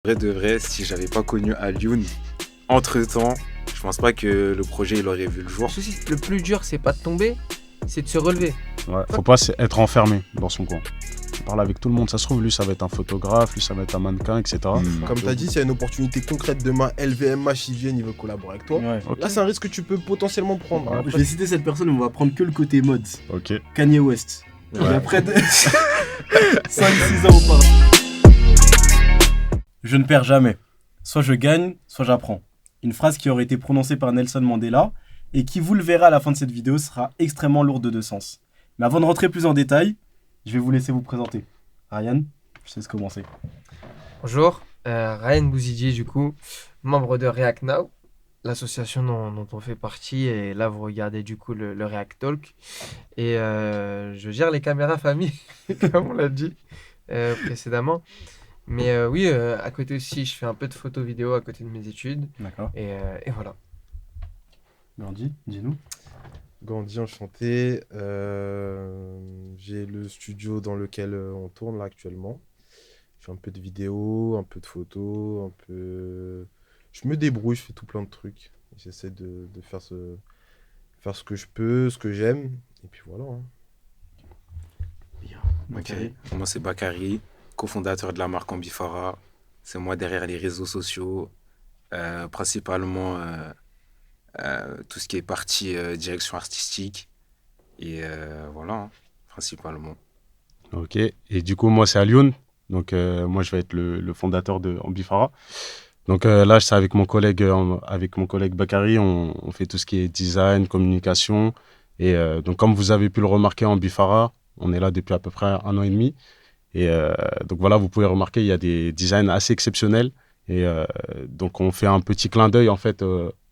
Vrai de vrai, si j'avais pas connu Alioune, entre-temps, je pense pas que le projet il aurait vu le jour. Le souci, le plus dur, c'est pas de tomber, c'est de se relever. Ouais, faut pas être enfermé dans son coin. On parle avec tout le monde, ça se trouve, lui ça va être un photographe, lui ça va être un mannequin, etc. Comme tu as dit, s'il y a une opportunité concrète demain, LVMH, ils viennent, ils veulent collaborer avec toi. Ouais. Ok. Là, c'est un risque que tu peux potentiellement prendre. Ouais. Après, Je vais citer cette personne, mais on va prendre que le côté mode. Ok. Kanye West. Ouais. Il y a près de 5-6 ans auparavant. Je ne perds jamais. Soit je gagne, soit j'apprends. Une phrase qui aurait été prononcée par Nelson Mandela et qui, vous le verrez à la fin de cette vidéo, sera extrêmement lourde de sens. Mais avant de rentrer plus en détail, je vais vous laisser vous présenter. Ryan, je te laisse commencer. Bonjour, Ryan Bouzidji, du coup, membre de React Now, l'association dont on fait partie. Et là, vous regardez du coup le React Talk. Et je gère les caméras famille, comme on l'a dit précédemment. Mais oui, à côté aussi, je fais un peu de photos vidéo à côté de mes études. D'accord. Et voilà. Gandhi, dis-nous. Gandhi, enchanté. J'ai le studio dans lequel on tourne là actuellement. Je fais un peu de vidéos, un peu de photos, un peu. Je me débrouille, je fais tout plein de trucs. J'essaie de faire ce que je peux, ce que j'aime. Et puis voilà. Hein. Ok. Moi c'est Bakary, cofondateur de la marque Ambifara. C'est moi derrière les réseaux sociaux, principalement tout ce qui est partie direction artistique. Et voilà, hein, principalement. Ok. Et du coup, moi c'est Alioune. Donc moi je vais être le fondateur de Ambifara. Donc là, c'est avec mon collègue Bakary, on fait tout ce qui est design, communication. Et donc comme vous avez pu le remarquer en Ambifara, on est là depuis à peu près 1 an et demi. Et donc voilà, vous pouvez remarquer, il y a des designs assez exceptionnels. Et donc on fait un petit clin d'œil en fait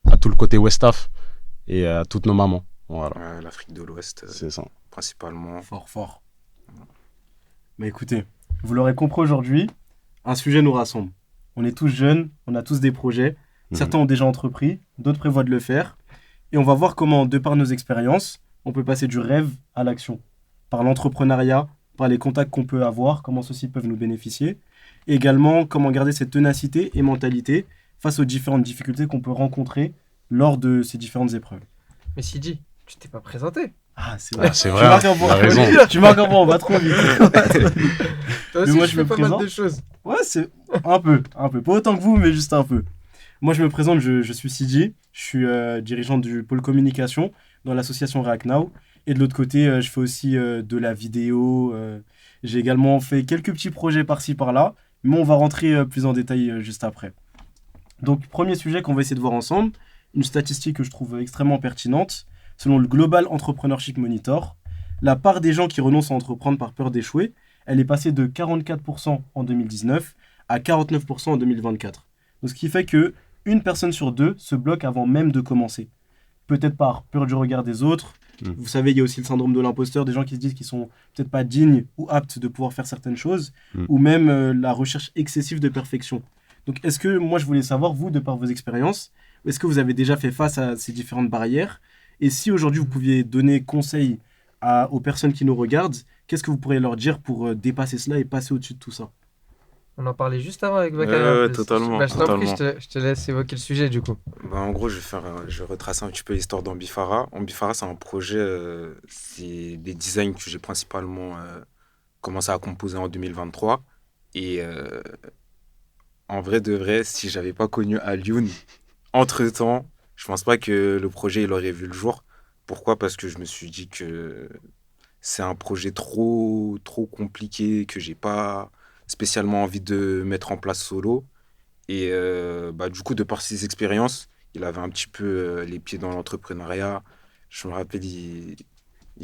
à tout le côté Westaf et à toutes nos mamans. Voilà, L'Afrique de l'Ouest, c'est ça. principalement. Fort. Mais écoutez, vous l'aurez compris aujourd'hui, un sujet nous rassemble. On est tous jeunes, on a tous des projets. Certains ont déjà entrepris, d'autres prévoient de le faire. Et on va voir comment, de par nos expériences, on peut passer du rêve à l'action. Par l'entrepreneuriat, par les contacts qu'on peut avoir, comment ceux-ci peuvent nous bénéficier. Et également, comment garder cette ténacité et mentalité face aux différentes difficultés qu'on peut rencontrer lors de ces différentes épreuves. Mais Sidi, tu t'es pas présenté. Ah, c'est vrai. Ah, c'est vrai, hein, Tu marques un il a point. raison. Tu marques un point, on va trop vite. Toi Mais aussi, moi, tu je me fais pas mal présente. de choses. Ouais, c'est un peu. Pas autant que vous, mais juste un peu. Moi, je me présente, je suis Sidi. Je suis dirigeant du pôle communication dans l'association React Now. Et de l'autre côté, je fais aussi de la vidéo. J'ai également fait quelques petits projets par-ci, par-là. Mais on va rentrer plus en détail juste après. Donc, premier sujet qu'on va essayer de voir ensemble. Une statistique que je trouve extrêmement pertinente. Selon le Global Entrepreneurship Monitor, la part des gens qui renoncent à entreprendre par peur d'échouer, elle est passée de 44% en 2019 à 49% en 2024. Donc, ce qui fait que une personne sur deux se bloque avant même de commencer. Peut-être par peur du regard des autres. Vous savez, il y a aussi le syndrome de l'imposteur, des gens qui se disent qu'ils sont peut-être pas dignes ou aptes de pouvoir faire certaines choses, ou même la recherche excessive de perfection. Donc, est-ce que, moi, je voulais savoir, vous, de par vos expériences, est-ce que vous avez déjà fait face à ces différentes barrières? Et si aujourd'hui, vous pouviez donner conseil aux personnes qui nous regardent, qu'est-ce que vous pourriez leur dire pour dépasser cela et passer au-dessus de tout ça? On en parlait juste avant avec Bakary. Ouais, en plus. totalement, Bah, je t'en prie, totalement. je te laisse évoquer le sujet du coup. En gros, je vais retracer un petit peu l'histoire d'Ambifara. Ambifara, c'est un projet, c'est des designs que j'ai principalement commencé à composer en 2023. Et en vrai de vrai, si j'avais pas connu Alioune, entre-temps, je pense pas que le projet il aurait vu le jour. Pourquoi? Parce que je me suis dit que c'est un projet trop compliqué, que j'ai pas spécialement envie de mettre en place solo. Et du coup, de par ses expériences, il avait un petit peu les pieds dans l'entrepreneuriat. Je me rappelle, il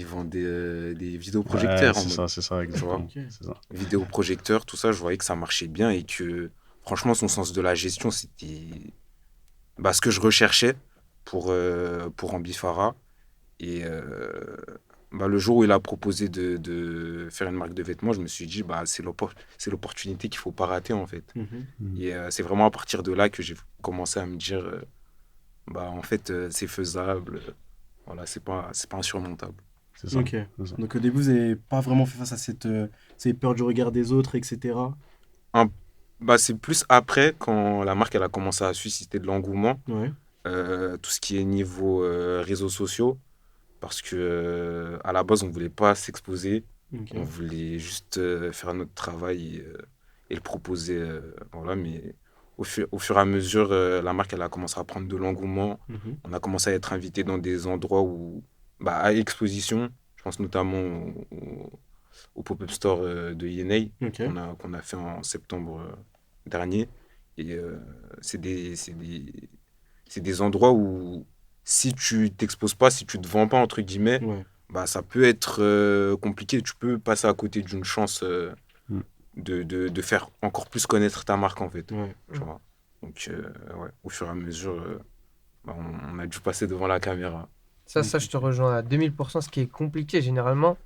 vendait des vidéoprojecteurs en Ouais, mode, c'est ça, tu vois. exactement. C'est ça. Vidéoprojecteurs, tout ça, je voyais que ça marchait bien et que franchement, son sens de la gestion, c'était ce que je recherchais pour Ambifara. Et le jour où il a proposé de faire une marque de vêtements, je me suis dit, c'est l'opportunité qu'il faut pas rater en fait. Et c'est vraiment à partir de là que j'ai commencé à me dire, en fait, c'est faisable. Voilà, c'est pas insurmontable. C'est ça. Ok. C'est ça. Donc au début, vous n'avez pas vraiment fait face à cette peur du regard des autres, etc. Bah, c'est plus après, quand la marque elle a commencé à susciter de l'engouement, Ouais. tout ce qui est niveau réseaux sociaux, parce que à la base, on voulait pas s'exposer, Ok. on voulait juste faire notre travail et le proposer. Voilà, mais au fur et à mesure, la marque elle a commencé à prendre de l'engouement. Mhm. On a commencé à être invité dans des endroits où, bah, à exposition. Je pense notamment au pop-up store de Yenei Ok. qu'on a fait en septembre dernier. Et c'est des endroits où si tu t'exposes pas, si tu te vends pas, entre guillemets, Ouais. bah, ça peut être compliqué. Tu peux passer à côté d'une chance Mm. de faire encore plus connaître ta marque, en fait. Ouais. Tu vois. Donc, ouais, au fur et à mesure, bah, on a dû passer devant la caméra. Ça, je te rejoins à 2000%. Ce qui est compliqué généralement,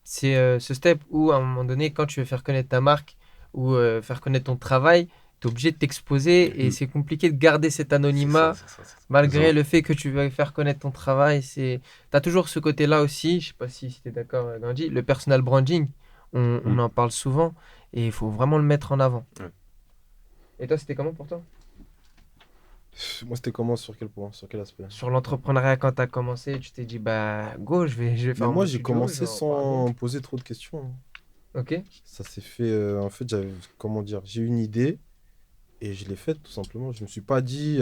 c'est ce step où, à un moment donné, quand tu veux faire connaître ta marque ou faire connaître ton travail, tu es obligé de t'exposer et Mhm. c'est compliqué de garder cet C'est ça, anonymat c'est ça. C'est ça. malgré Ça. le fait que tu veux faire connaître ton travail. Tu as toujours ce côté-là aussi, je sais pas si tu es d'accord, Gandhi, le personal branding, on Mm. en parle souvent et il faut vraiment le mettre en avant. Ouais. Et toi, c'était comment pour toi? Moi, c'était comment? Sur quel point? Sur quel aspect? Sur l'entrepreneuriat, quand tu as commencé, tu t'es dit, bah, go, je vais Mais faire moi, mon j'ai studio, je commencé vais en parler. sans poser trop de questions, hein. Ok. Ça s'est fait. En fait, j'avais. Comment dire? J'ai eu une idée et je l'ai faite tout simplement. Je me suis pas dit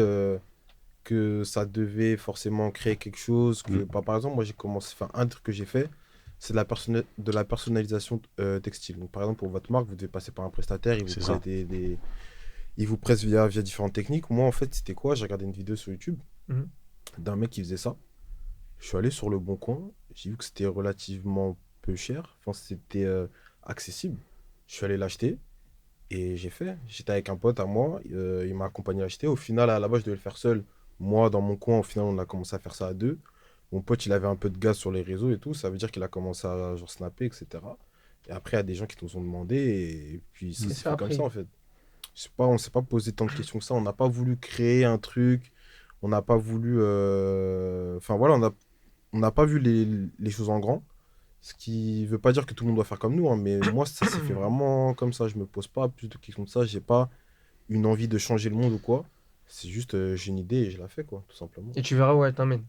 que ça devait forcément créer quelque chose. Que, Mm. bah, par exemple, moi, j'ai commencé. Enfin, un truc que j'ai fait, c'est de la personnalisation textile. Donc, par exemple, pour votre marque, vous devez passer par un prestataire. Il vous C'est presse ça. il vous presse via différentes techniques. Moi, en fait, c'était quoi? J'ai regardé une vidéo sur YouTube Mhm. d'un mec qui faisait ça. Je suis allé sur le Bon Coin. J'ai vu que c'était relativement peu cher. Enfin, c'était accessible. Je suis allé l'acheter. Et j'ai fait. J'étais avec un pote à moi. Il m'a accompagné à l'acheter. Au final, à la base, je devais le faire seul. Moi, dans mon coin, au final, on a commencé à faire ça à deux. Mon pote, il avait un peu de gaz sur les réseaux et tout. Ça veut dire qu'il a commencé à genre snapper, etc. Et après, il y a des gens qui nous ont demandé. Et puis, ça Mm. s'est Ça fait a comme ça, pris. en fait. Je sais pas, on s'est pas posé tant de questions que ça. On n'a pas voulu créer un truc. On n'a pas voulu. Enfin, voilà, on n'a pas vu les choses en grand. Ce qui veut pas dire que tout le monde doit faire comme nous, hein, mais moi, ça s'est fait vraiment comme ça. Je me pose pas plus de questions que ça. J'ai pas une envie de changer le monde ou quoi. C'est juste, j'ai une idée et je la fais, quoi, tout simplement. Et tu verras où elle t'emmène.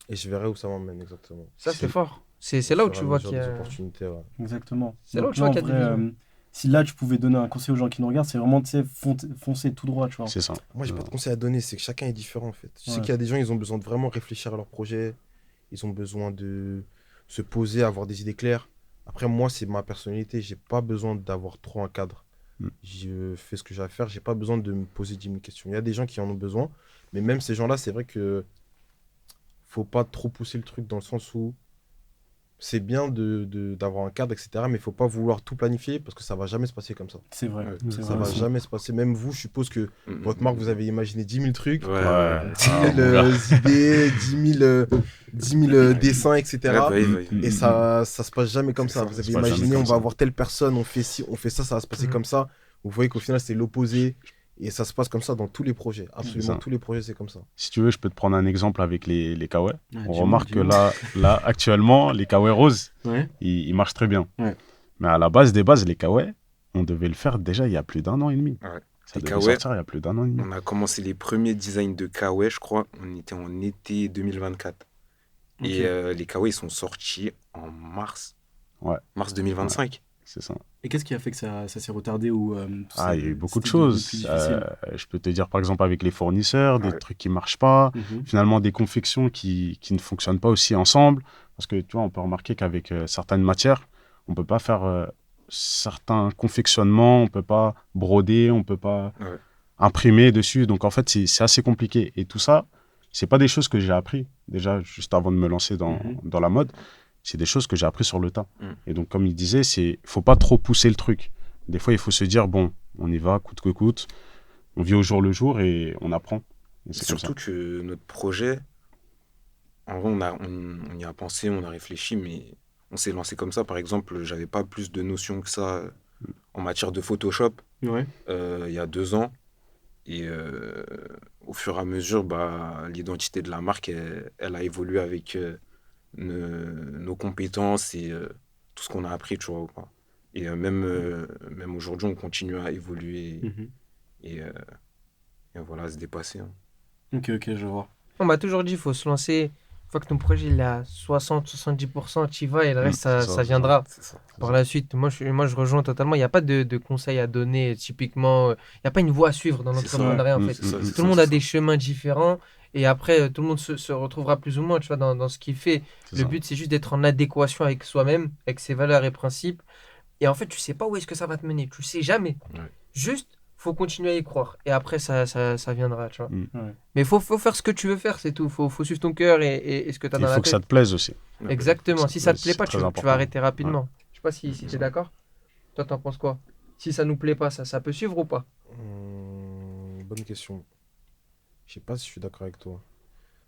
Et je verrai où ça m'emmène exactement. Ça, c'est C'est fort. C'est Au là où fur et tu à vois mesure qu'il y des a. opportunités, ouais. Exactement. C'est là où Donc tu moi, vois en qu'il y a des vrai, visions. si là, tu pouvais donner un conseil aux gens qui nous regardent, c'est vraiment, tu sais, foncer tout droit, tu vois. c'est ça. Moi, j'ai pas de conseils à donner, c'est que chacun est différent, en fait. Je sais Ouais. qu'il y a des gens, ils ont besoin de vraiment réfléchir à leur projet. Ils ont besoin de se poser, avoir des idées claires. Après, moi, c'est ma personnalité. J'ai pas besoin d'avoir trop un cadre. Mm. Je fais ce que j'ai à faire. J'ai pas besoin de me poser 10 000 questions. Il y a des gens qui en ont besoin. Mais même ces gens-là, c'est vrai que faut pas trop pousser le truc dans le sens où c'est bien d'avoir un cadre, etc. Mais il faut pas vouloir tout planifier parce que ça va jamais se passer comme ça. C'est vrai. Ouais. C'est Ça vrai va aussi. jamais se passer. Même vous, je suppose que Mm, votre mm, marque, mm. vous avez imaginé 10 000 trucs. Ouais, Ouais. ouais. 10 000 Mon gars. idées, 10 000 dessins, Ouais, etc. bah oui, bah oui. Et ça se passe jamais comme C'est ça. ça, Vous ça avez se passe jamais imaginé, on comme va ça. avoir telle personne, on fait ci, on fait ça va se passer Mhm. comme ça. Vous voyez qu'au final, c'est l'opposé. Et ça se passe comme ça dans tous les projets. Absolument ça. tous les projets, c'est comme ça. Si tu veux, je peux te prendre un exemple avec les kawaii. On dis-moi, remarque que dis-moi. là, actuellement, les kawaii roses, Ouais. ils marchent très bien. Ouais. Mais à la base des bases, les kawaii, on devait le faire déjà il y a plus d'1 an et demi. Ouais. Ça Les devait kawaii, sortir il y a plus d'1 an et demi. on a commencé les premiers designs de kawaii, je crois. On était en été 2024. Et Ok. les kawaii, ils sont sortis en mars. Ouais. Mars 2025. C'est ça. Et qu'est-ce qui a fait que ça s'est retardé ou Ah, il y a eu beaucoup de c'était devenu plus choses. difficile. Je peux te dire, par exemple, avec les fournisseurs, des Ouais. trucs qui marchent pas. Mhm. Finalement, des confections qui ne fonctionnent pas aussi ensemble. Parce que, tu vois, on peut remarquer qu'avec certaines matières, on peut pas faire certains confectionnements, on peut pas broder, on peut pas Ouais. imprimer dessus. Donc, en fait, c'est assez compliqué. Et tout ça, c'est pas des choses que j'ai appris, déjà, juste avant de me lancer dans la mode. C'est des choses que j'ai appris sur le tas. Mm. Et donc, comme il disait, faut pas trop pousser le truc. Des fois, il faut se dire, bon, on y va, coûte que coûte. On vit au jour le jour et on apprend. Et c'est comme ça. Surtout que notre projet, en vrai, on y a pensé, on a réfléchi, mais on s'est lancé comme ça. Par exemple, j'avais pas plus de notions que ça en matière de Photoshop Ouais. il y a 2 ans. Et au fur et à mesure, bah, l'identité de la marque, elle a évolué avec nos compétences et tout ce qu'on a appris, tu vois. Quoi. Et même aujourd'hui, on continue à évoluer Mhm. et, euh, et voilà, se dépasser, hein. Ok, je vois. On m'a toujours dit, il faut se lancer. Une fois que ton projet il est à 60-70%, tu y vas et le reste, c'est ça ça. viendra. C'est ça. Par la suite, moi, je rejoins totalement. Il n'y a pas de conseils à donner, typiquement. Il n'y a pas une voie à suivre dans C'est ça. l'entrepreneuriat, en Mm, fait. C'est ça, mm, c'est Tout le ça, monde c'est a ça. des chemins différents. Et après, tout le monde se retrouvera plus ou moins, tu vois, dans ce qu'il fait. c'est Le ça. but, c'est juste d'être en adéquation avec soi-même, avec ses valeurs et principes. Et en fait, tu sais pas où est-ce que ça va te mener. Tu sais jamais. Ouais. Juste, faut continuer à y croire. Et après, ça viendra, tu vois. Ouais. Mais faut faire ce que tu veux faire, c'est tout. Faut suivre ton cœur et ce que tu as Il dans la faut que tête. ça te plaise aussi. Ouais. Exactement. Si ça te plaît C'est pas, très tu vas important. arrêter rapidement. Je sais pas si C'est tu es ça. d'accord. Toi, t'en penses quoi? Si ça nous plaît pas, ça peut suivre ou pas? Bonne question. Je sais pas si je suis d'accord avec toi.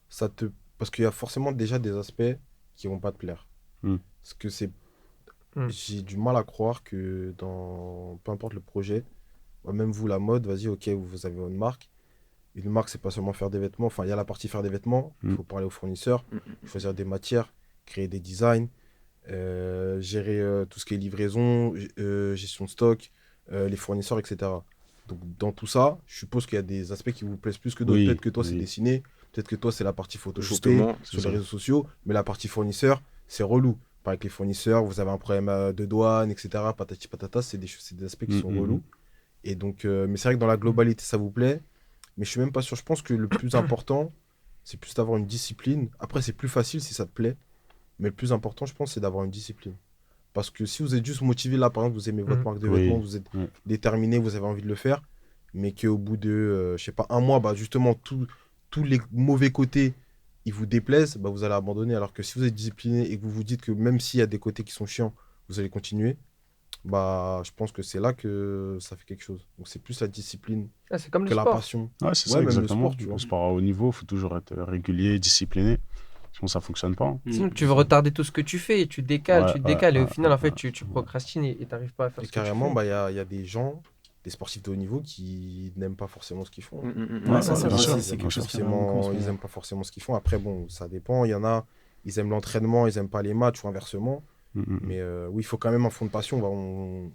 Ça te... Parce qu'il y a forcément déjà des aspects qui vont pas te plaire. Hmm. Parce que c'est... Hmm. J'ai du mal à croire que dans... Peu importe le projet, même vous, la mode, vas-y, ok, vous avez une marque. Une marque, c'est pas seulement faire des vêtements. Enfin, il y a la partie faire des vêtements. Il Hmm. faut parler aux fournisseurs, Mm. choisir des matières, créer des designs, gérer tout ce qui est livraison, gestion de stock, les fournisseurs, etc. Donc, dans tout ça, je suppose qu'il y a des aspects qui vous plaisent plus que d'autres. Oui, Peut-être que toi, c'est oui. dessiner. Peut-être que toi, c'est la partie photoshopée Justement, sur ça. les réseaux sociaux. Mais la partie fournisseur, c'est relou. Par avec les fournisseurs, vous avez un problème de douane, etc. Patati patata, c'est des aspects qui sont relous. Et donc, mais c'est vrai que dans la globalité, ça vous plaît. Mais je suis même pas sûr. Je pense que le plus important, c'est plus d'avoir une discipline. Après, c'est plus facile si ça te plaît. Mais le plus important, je pense, c'est d'avoir une discipline. Parce que si vous êtes juste motivé, là, par exemple, vous aimez votre Mhm. marque de Oui. vêtements, vous êtes Ouais. déterminé, vous avez envie de le faire, mais qu'au bout de, je sais pas, un mois, bah, justement, tous les mauvais côtés, ils vous déplaisent, bah, vous allez abandonner. Alors que si vous êtes discipliné et que vous vous dites que même s'il y a des côtés qui sont chiants, vous allez continuer, bah, je pense que c'est là que ça fait quelque chose. Donc, c'est plus la discipline Ah, c'est comme le que la sport. passion. Ouais, c'est Ouais, ça, même le exactement. sport, tu vois. Le sport à haut niveau, il faut toujours être régulier, discipliné. Sinon, ça fonctionne pas. Sinon, tu veux retarder tout ce que tu fais et tu décales, Ouais, tu décales. Et au ouais, final, en fait, ouais, tu procrastines et t'arrives pas à faire Et ce que tu carrément, fais. bah, il y a des gens, des sportifs de haut niveau, qui n'aiment pas forcément ce qu'ils font. Ouais, ça, c'est bien vrai, sûr, c'est bien quelque sûr. chose qui revient beaucoup en ce Ils moment. aiment pas forcément ce qu'ils font. Après, bon, ça dépend. Il y en a, ils aiment l'entraînement, ils aiment pas les matchs ou inversement. Mais oui, il faut quand même un fond de passion.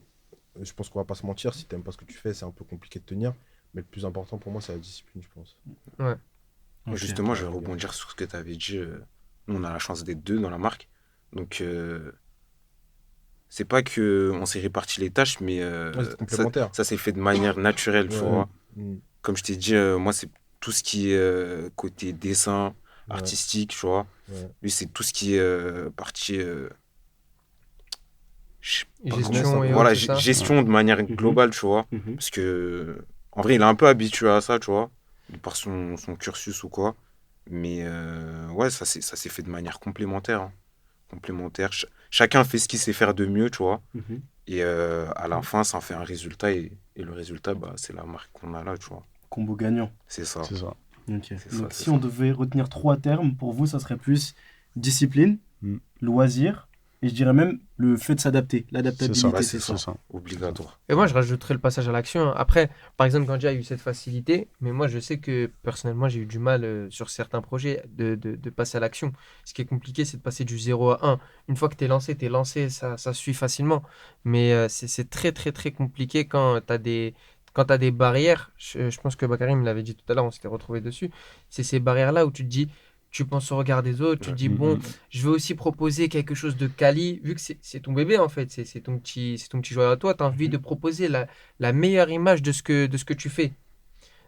Je pense qu'on va pas se mentir. Si t'aimes pas ce que tu fais, c'est un peu compliqué de tenir. Mais le plus important pour moi, c'est la discipline, je pense. Ok. Justement, je vais Ouais, rebondir sur ce que tu avais dit. Nous, on a la chance d'être deux dans la marque. Donc, c'est pas que on s'est réparti les tâches, mais Ouais, c'est complémentaire. ça s'est fait de manière naturelle, tu Ouais. vois. Mm. Comme je t'ai dit, moi, c'est tout ce qui est côté dessin, Ouais. artistique, tu vois. Ouais. Lui, c'est tout ce qui est partie. Je sais pas Business, Gestion et voilà, autres, c'est ça? gestion de manière globale, tu vois. Mhm. Parce que, en vrai, il est un peu habitué à ça, tu vois, de par son cursus ou quoi. Mais ouais, ça s'est fait de manière complémentaire, hein. Complémentaire. Chacun fait ce qu'il sait faire de mieux, tu vois. Mhm. Et à la fin, ça en fait un résultat. Et le résultat, bah, c'est la marque qu'on a là, tu vois. Combo gagnant. C'est ça. C'est ça. Ok. C'est ça, Donc, c'est si on devait retenir 3 termes, pour vous, ça serait plus discipline, Mm. loisir, et je dirais même le fait de s'adapter, C'est ça, l'adaptabilité, ouais, c'est ça. c'est ça. Obligatoire. Et moi, je rajouterais le passage à l'action. Après, par exemple, Gandhi a eu cette facilité, mais moi, je sais que personnellement, j'ai eu du mal sur certains projets de passer à l'action. Ce qui est compliqué, c'est de passer du 0 à 1. Une fois que tu es lancé, ça se suit facilement. Mais c'est très, très, très compliqué quand tu as des barrières. Je pense que Bakary me l'avait dit tout à l'heure, on s'était retrouvé dessus. C'est ces barrières-là où tu te dis, tu penses au regard des autres, tu te dis, bon, je veux aussi proposer quelque chose de quali, vu que c'est ton bébé en fait, c'est ton petit joueur à toi, tu as envie de proposer la meilleure image de ce que tu fais.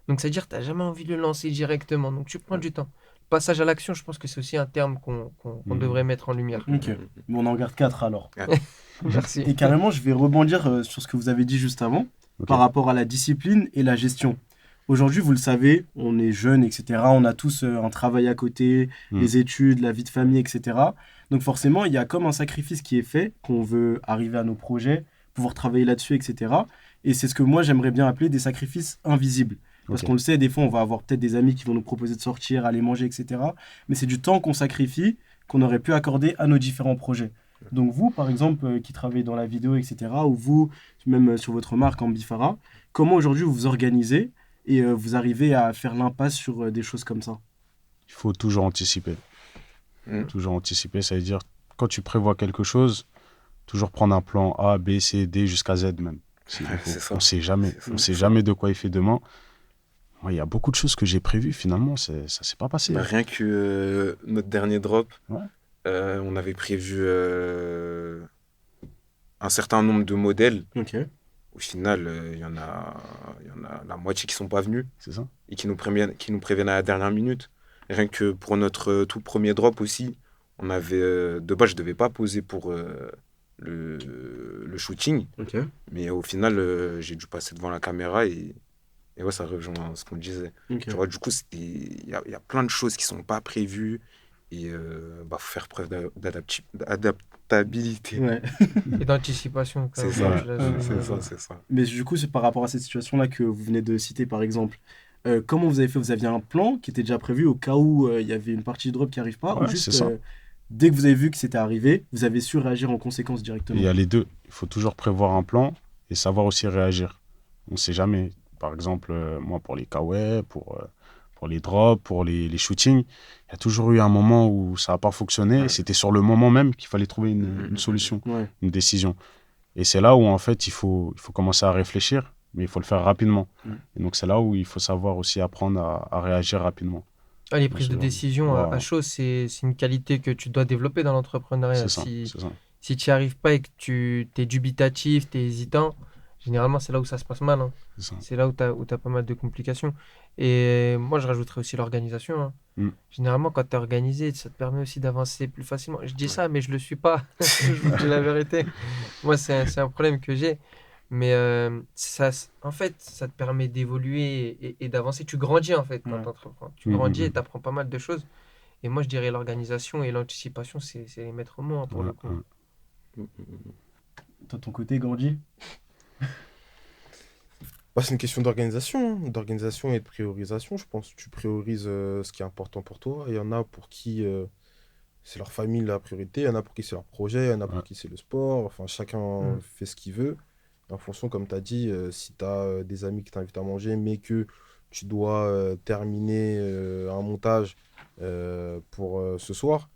Donc, c'est-à-dire que tu n'as jamais envie de le lancer directement, donc tu prends du temps. Passage à l'action, je pense que c'est aussi un terme qu'on devrait mettre en lumière. Ok. Bon, on en garde 4 alors. Merci. Et carrément, je vais rebondir sur ce que vous avez dit juste avant, Ok. par rapport à la discipline et la gestion. Aujourd'hui, vous le savez, on est jeunes, etc. On a tous un travail à côté, les études, la vie de famille, etc. Donc forcément, il y a comme un sacrifice qui est fait, qu'on veut arriver à nos projets, pouvoir travailler là-dessus, etc. Et c'est ce que moi, j'aimerais bien appeler des sacrifices invisibles. Parce Ok. qu'on le sait, des fois, on va avoir peut-être des amis qui vont nous proposer de sortir, aller manger, etc. Mais c'est du temps qu'on sacrifie, qu'on aurait pu accorder à nos différents projets. Donc vous, par exemple, qui travaillez dans la vidéo, etc., ou vous, même sur votre marque Ambifara, comment aujourd'hui vous vous organisez et vous arrivez à faire l'impasse sur des choses comme ça? Il faut toujours anticiper. Mm. Toujours anticiper, ça veut dire, quand tu prévois quelque chose, toujours prendre un plan A, B, C, D jusqu'à Z même. C'est ça. On sait jamais. C'est ça. On sait jamais de quoi il fait demain. Moi, il y a beaucoup de choses que j'ai prévues, finalement, ça s'est pas passé. Bah, rien que notre dernier drop, Ouais. on avait prévu un certain nombre de modèles. Ok. Au final, il y en a la moitié qui sont pas venus C'est ça. et qui nous préviennent à la dernière minute. Rien que pour notre tout premier drop aussi, on avait de base, je devais pas poser pour le shooting, Ok. mais au final, j'ai dû passer devant la caméra et ouais, ça rejoint ce qu'on disait. Ok. Tu vois, du coup, il y a plein de choses qui sont pas prévues et bah, faut faire preuve d'adaptabilité. Ouais. Et d'anticipation, quand C'est même, ça, tu l'as ouais, souligné. c'est ça. Mais du coup, c'est par rapport à cette situation-là que vous venez de citer, par exemple. Comment vous avez fait? Vous aviez un plan qui était déjà prévu au cas où il y avait une partie du drop qui n'arrive pas? Ou Ouais, juste, c'est ça. dès que vous avez vu que c'était arrivé, vous avez su réagir en conséquence Il directement? y a les deux. Il faut toujours prévoir un plan et savoir aussi réagir. On ne sait jamais. Par exemple, moi, pour les kawaii, pour les drops, pour les shootings, il y a toujours eu un moment où ça n'a pas fonctionné. Ouais. Et c'était sur le moment même qu'il fallait trouver une solution, Ouais. une décision. Et c'est là où, en fait, il faut commencer à réfléchir, mais il faut le faire rapidement. Mm. Et donc, c'est là où il faut savoir aussi apprendre à réagir rapidement. Ah, les prises de C'est décision à voilà. chaud, c'est une qualité que tu dois développer dans l'entrepreneuriat. C'est ça, Si c'est ça. si tu n'y arrives pas et que tu es dubitatif, tu es hésitant, généralement, c'est là où ça se passe mal, hein. C'est ça. C'est là où tu as pas mal de complications. Et moi, je rajouterais aussi l'organisation, hein. Mm. Généralement, quand tu es organisé, ça te permet aussi d'avancer plus facilement. Je dis Ouais. ça, mais je le suis pas. Je vous dis la vérité. Moi, c'est un problème que j'ai. Mais en fait, ça te permet d'évoluer et d'avancer. Tu grandis, en fait, quand Ouais. tu entreprends. Tu Mm, grandis mm, et tu apprends pas mal de choses. Et moi, je dirais l'organisation et l'anticipation, c'est les maîtres mots, hein, pour Ouais, le coup. ouais. Toi, de ton côté, Gandhi? Bah, c'est une question d'organisation, hein, d'organisation et de priorisation. Je pense que tu priorises ce qui est important pour toi. Il y en a pour qui c'est leur famille la priorité, il y en a pour qui c'est leur projet, il y en a pour Ouais. qui c'est le sport. Enfin, chacun Mm. fait ce qu'il veut. En fonction, comme tu as dit, si tu as des amis qui t'invitent à manger, mais que tu dois terminer un montage pour ce soir,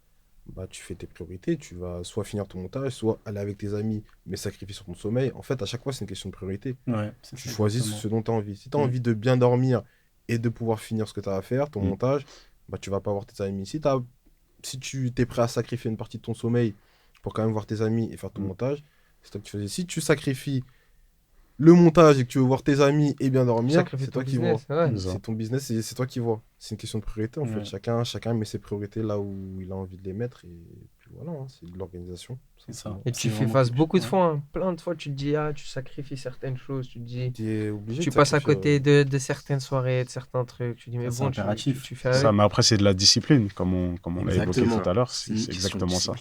bah, tu fais tes priorités. Tu vas soit finir ton montage, soit aller avec tes amis, mais sacrifier sur ton sommeil. En fait, à chaque fois, c'est une question de priorité. Ouais, c'est Tu ça, choisis exactement. ce dont tu as envie. Si tu as Mm. envie de bien dormir et de pouvoir finir ce que tu as à faire, ton Mm. montage, bah, tu vas pas voir tes amis. Si tu es prêt à sacrifier une partie de ton sommeil pour quand même voir tes amis et faire ton Mm. montage, c'est toi qui choisis. Si tu sacrifies le montage et que tu veux voir tes amis et bien Tu dormir, sacrifies c'est ton toi qui vois. business, ouais. C'est ça. C'est ton business, c'est toi qui vois. C'est une question de priorité en fait. Ouais. Chacun met ses priorités là où il a envie de les mettre et puis voilà, hein, c'est de l'organisation. C'est ça. Et C'est tu fais vraiment face quelque beaucoup de chose, fois, hein. Plein de fois, tu te dis, ah, tu sacrifies certaines choses, tu te dis, Tu es obligé tu de passes à sacrifier. côté de certaines soirées, de certains trucs, tu dis, mais Ça, c'est bon, impératif. tu fais Ça, avec. mais après, c'est de la discipline, comme on l'a évoqué Exactement. tout à l'heure. C'est C'est exactement ça.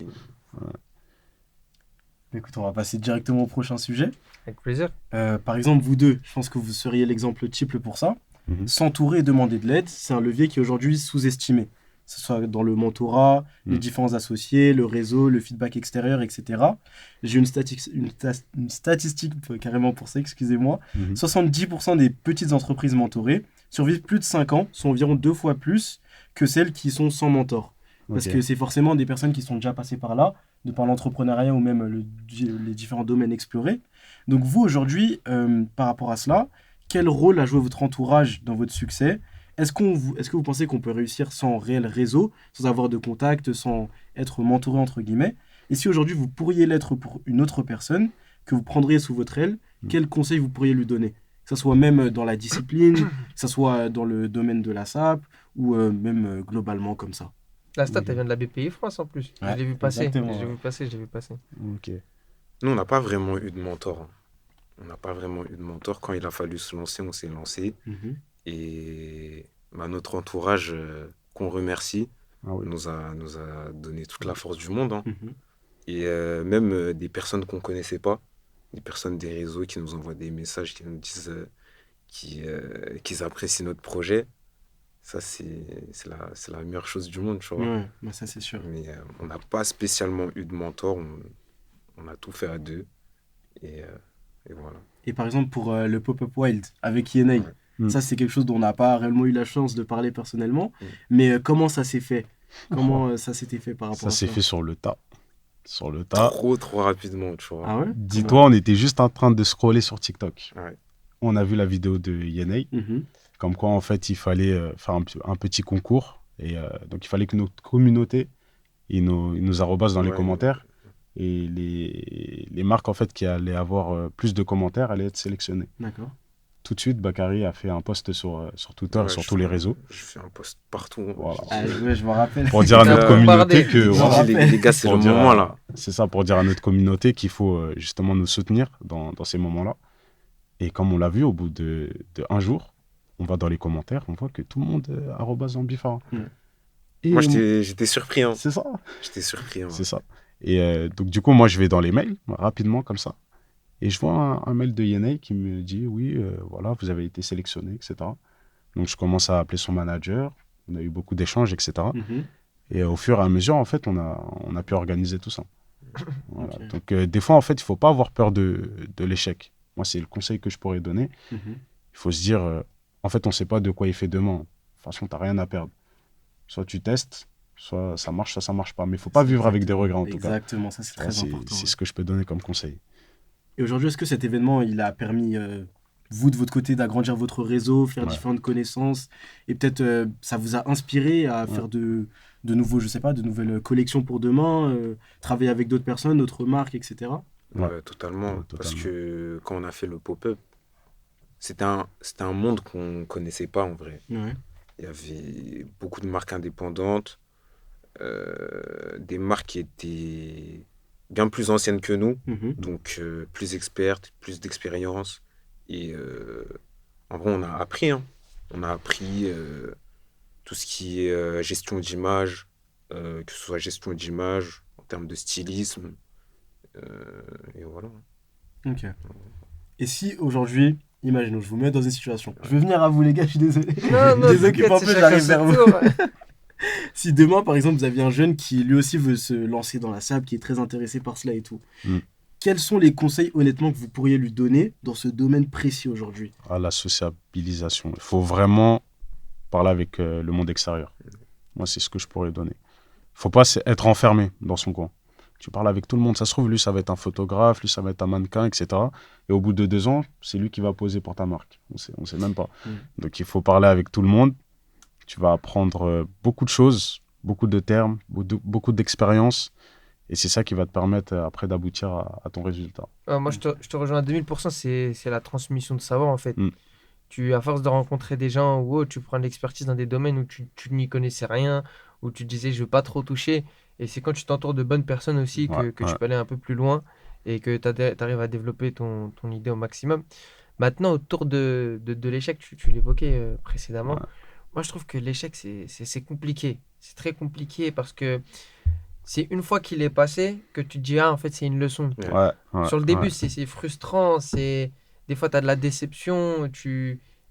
Écoute, on va passer directement au prochain sujet. Avec plaisir. Par exemple, vous deux, je pense que vous seriez l'exemple type pour ça. Mhm. S'entourer et demander de l'aide, c'est un levier qui est aujourd'hui sous-estimé. Que ce soit dans le mentorat, les Mhm. différents associés, le réseau, le feedback extérieur, etc. J'ai une statistique carrément pour ça, excusez-moi. Mhm. 70% des petites entreprises mentorées survivent plus de 5 ans, sont environ 2 fois plus que celles qui sont sans mentor. Parce Ok. que c'est forcément des personnes qui sont déjà passées par là, de par l'entrepreneuriat ou même les différents domaines explorés. Donc vous, aujourd'hui, par rapport à cela, quel rôle a joué votre entourage dans votre succès? Est-ce que vous pensez qu'on peut réussir sans réel réseau, sans avoir de contact, sans être mentoré, entre guillemets? Et si aujourd'hui vous pourriez l'être pour une autre personne, que vous prendriez sous votre aile, quels conseils vous pourriez lui donner? Que ce soit même dans la discipline, que ce soit dans le domaine de la SAP, ou même globalement comme ça. La stat, Ok. elle vient de la BPI France en plus. Ouais, Je l'ai vu passer. exactement, Je l'ai ouais. vu passer, je l'ai vu passer. Ok. Nous, on n'a pas vraiment eu de mentor, hein. On n'a pas vraiment eu de mentor. Quand il a fallu se lancer, on s'est lancé. Et bah, notre entourage, qu'on remercie, Ah oui. nous a donné toute la force du monde, hein. Et même des personnes qu'on ne connaissait pas, des personnes des réseaux qui nous envoient des messages, qui nous disent qu'ils apprécient notre projet. Ça, c'est la meilleure chose du monde, tu vois. Ouais, bah ça c'est sûr. Mais on n'a pas spécialement eu de mentor. On a tout fait à deux. Et voilà. Et par exemple, pour le Pop-Up Wild avec INA, Ouais. Mm. ça c'est quelque chose dont on n'a pas réellement eu la chance de parler personnellement. Mm. Mais comment ça s'est fait? Comment ça s'était fait par rapport Ça à s'est ça? fait sur le tas. sur le tas. Trop rapidement, tu vois. Ah ouais? Dis-toi, on était juste en train de scroller sur TikTok. Ouais. On a vu la vidéo de Yenei, Mhm. comme quoi en fait il fallait faire un petit concours. Et donc il fallait que notre communauté, ils nous arrobassent dans les Ouais, commentaires. Et les marques en fait qui allaient avoir plus de commentaires allaient être sélectionnées. D'accord. Tout de suite, Bakary a fait un post sur Twitter et ouais, sur je tous les fais- réseaux Je fais un post partout. Voilà. Ah, ouais, je me rappelle. pour dire à notre Euh, communauté que je me voilà, rappelle. Les gars, c'est Pour le dire, moment là. c'est ça, pour dire à notre communauté qu'il faut justement nous soutenir dans ces moments-là. Et comme on l'a vu, au bout de un jour, on va dans les commentaires, on voit que tout le monde arrobase Ambifara. Mm. Et Moi, j'étais surpris. Hein. c'est ça, J'étais surpris. Hein. c'est ça. Et donc du coup, moi, je vais dans les mails, rapidement comme ça. Et je vois un mail de Yenei qui me dit, oui, voilà, vous avez été sélectionné, etc. Donc je commence à appeler son manager, on a eu beaucoup d'échanges, etc. Mhm. Et au fur et à mesure, en fait, on a pu organiser tout ça. Voilà. Ok. Donc, des fois, en fait, il ne faut pas avoir peur de l'échec. Moi, c'est le conseil que je pourrais donner. Mhm. Il faut se dire, en fait, on ne sait pas de quoi il fait demain. De toute façon, tu n'as rien à perdre. Soit tu testes, soit ça marche, soit ça ne marche pas. Mais il ne faut pas vivre avec des regrets, en tout cas. Exactement, ça c'est Voilà, très important. c'est Ouais. ce que je peux donner comme conseil. Et aujourd'hui, est-ce que cet événement, il a permis, vous, de votre côté, d'agrandir votre réseau, faire Ouais. différentes connaissances, et peut-être ça vous a inspiré à faire de nouveaux, je sais pas, de nouvelles collections pour demain, travailler avec d'autres personnes, d'autres marques, etc. Ouais. Totalement. Ouais, Parce totalement. que quand on a fait le pop-up, c'était un monde qu'on ne connaissait pas en vrai. Ouais. Il y avait beaucoup de marques indépendantes, des marques qui étaient bien plus anciennes que nous, Mhm. donc plus expertes, plus d'expérience. Et en vrai, on a appris. Hein. On a appris tout ce qui est gestion d'image, que ce soit gestion d'image en termes de stylisme. Et voilà. Ok. Et si aujourd'hui, imaginons, je vous mets dans une situation. Je vais venir à vous, les gars, je suis désolé. Non, non, Je les occupe t'inquiète, un c'est peu, chacun j'arrive son vers vous. tour. Si demain, par exemple, vous aviez un jeune qui lui aussi veut se lancer dans la sable, qui est très intéressé par cela et tout, Mm. quels sont les conseils, honnêtement, que vous pourriez lui donner dans ce domaine précis aujourd'hui? À la sociabilisation. Il faut vraiment parler avec le monde extérieur. Moi, c'est ce que je pourrais donner. Il ne faut pas être enfermé dans son coin. Tu parles avec tout le monde. Ça se trouve, lui, ça va être un photographe, lui, ça va être un mannequin, etc. Et au bout de 2 ans, c'est lui qui va poser pour ta marque. On sait même pas. Mm. Donc, il faut parler avec tout le monde. Tu vas apprendre beaucoup de choses, beaucoup de termes, beaucoup d'expériences. Et c'est ça qui va te permettre après d'aboutir à ton résultat. Moi, je te rejoins à 2000%, c'est la transmission de savoir en fait. Mm. À force de rencontrer des gens ou autre, tu prends de l'expertise dans des domaines où tu n'y connaissais rien, où tu te disais je veux pas trop toucher. Et c'est quand tu t'entoures de bonnes personnes aussi que Ouais, tu ouais. peux aller un peu plus loin et que tu arrives à développer ton idée au maximum. Maintenant, autour de l'échec, tu l'évoquais précédemment. Ouais. Moi, je trouve que l'échec, c'est compliqué. C'est très compliqué parce que c'est une fois qu'il est passé que tu te dis, ah, en fait, c'est une leçon. Ouais, ouais, Sur le début, ouais. c'est frustrant. Des fois, tu as de la déception.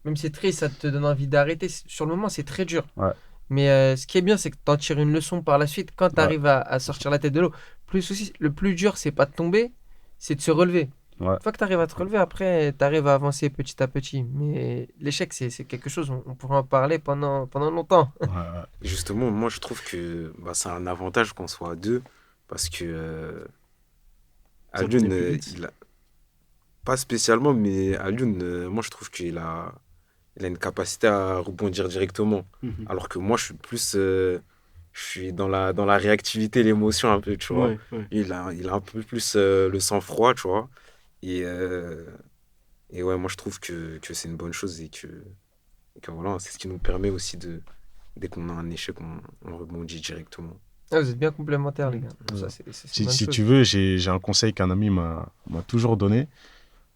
Même si c'est triste, ça te donne envie d'arrêter. Sur le moment, c'est très dur. Ouais. Mais ce qui est bien, c'est que tu en tires une leçon par la suite quand tu Ouais. arrives à sortir la tête de l'eau. Le plus dur, c'est pas de tomber, c'est de se relever. Ouais. Une fois que tu arrives à te relever, après, tu arrives à avancer petit à petit. Mais l'échec, c'est quelque chose, on pourrait en parler pendant longtemps. Ouais, ouais. Justement, moi, je trouve que c'est un avantage qu'on soit à deux parce que Ça Alioune, peut aller plus vite. pas spécialement, mais Alioune, moi, je trouve qu'il a une capacité à rebondir directement. Mhm. Alors que moi, je suis dans la réactivité, l'émotion un peu, tu vois. Ouais, ouais. Il a un peu plus le sang-froid, tu vois. Et ouais, moi, je trouve que c'est une bonne chose et que voilà, c'est ce qui nous permet aussi dès qu'on a un échec, on rebondit directement. Ah, vous êtes bien complémentaires, les gars. Ouais. Ça, c'est une Si, bonne si chose. tu veux, j'ai un conseil qu'un ami m'a toujours donné.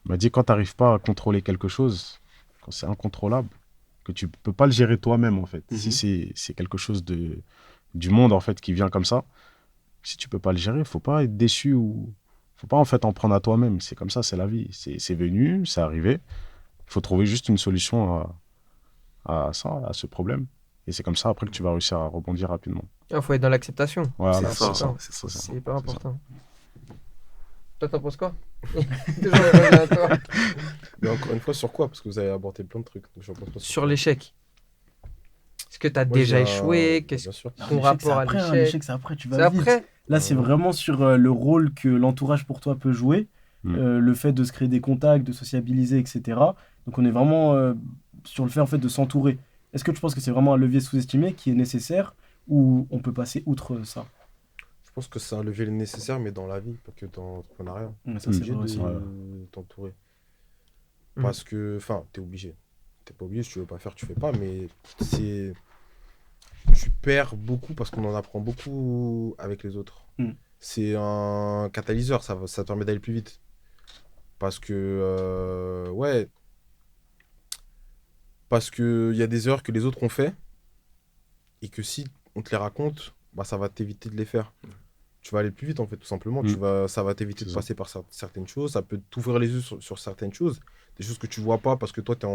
Il m'a dit quand tu n'arrives pas à contrôler quelque chose, quand c'est incontrôlable, que tu peux pas le gérer toi-même en fait. Mhm. Si c'est quelque chose du monde en fait qui vient comme ça, si tu peux pas le gérer, faut pas être déçu ou faut pas en fait en prendre à toi-même. C'est comme ça, c'est la vie. C'est venu, c'est arrivé. Il faut trouver juste une solution à ce problème. Et c'est comme ça après que tu vas réussir à rebondir rapidement. Il faut être dans l'acceptation. Voilà, C'est ça, important. c'est ça. C'est hyper important. Toi, t'en penses quoi? Toujours revenir à toi. Mais encore une fois, sur quoi? Parce que vous avez abordé plein de trucs. Donc j'en pense pas Sur l'échec. Est-ce que tu as Moi, déjà j'ai échoué? Bien sûr. Ton rapport à l'échec? c'est après, tu C'est vas vite. après? Là, c'est vraiment sur le rôle que l'entourage pour toi peut jouer, le fait de se créer des contacts, de sociabiliser, etc. Donc, on est vraiment sur le fait en fait de s'entourer. Est-ce que tu penses que c'est vraiment un levier sous-estimé qui est nécessaire ou on peut passer outre ça? Je pense que c'est un levier nécessaire, mais dans la vie, pas que dans l'entrepreneuriat. Ouais, ça, T'es c'est obligé vrai aussi. de t'entourer. Mm. Parce que, enfin, t'es obligé. T'es pas obligé, si tu veux pas faire, tu fais pas, mais c'est. Tu perds beaucoup parce qu'on en apprend beaucoup avec les autres. Mm. C'est un catalyseur, ça te permet d'aller plus vite. Parce que, ouais, parce qu'il y a des erreurs que les autres ont fait et que si on te les raconte, bah, ça va t'éviter de les faire. Tu vas aller plus vite, en fait, tout simplement. Ça va t'éviter de C'est ça. passer par certaines choses. Ça peut t'ouvrir les yeux sur certaines choses. Des choses que tu vois pas parce que toi, t'es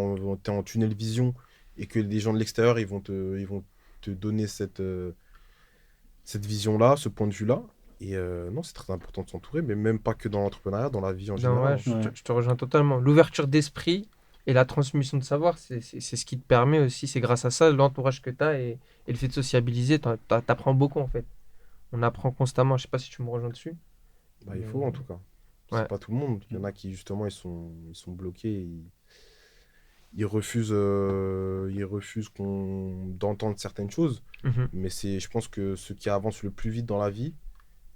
en tunnel vision et que les gens de l'extérieur, ils vont te donner cette vision-là, ce point de vue-là. Et non, c'est très important de s'entourer, mais même pas que dans l'entrepreneuriat, dans la vie en Non, général. ouais, Hein. je te rejoins totalement. L'ouverture d'esprit et la transmission de savoir, c'est ce qui te permet aussi. C'est grâce à ça, l'entourage que tu as et le fait de sociabiliser, t'apprends beaucoup en fait. On apprend constamment. Je sais pas si tu me rejoins dessus. Bah, il faut, en tout cas. Ouais. C'est pas tout le monde. Il y en a qui, justement, ils sont bloqués. Ils refusent, d'entendre certaines choses. Mhm. Mais je pense que ceux qui avancent le plus vite dans la vie,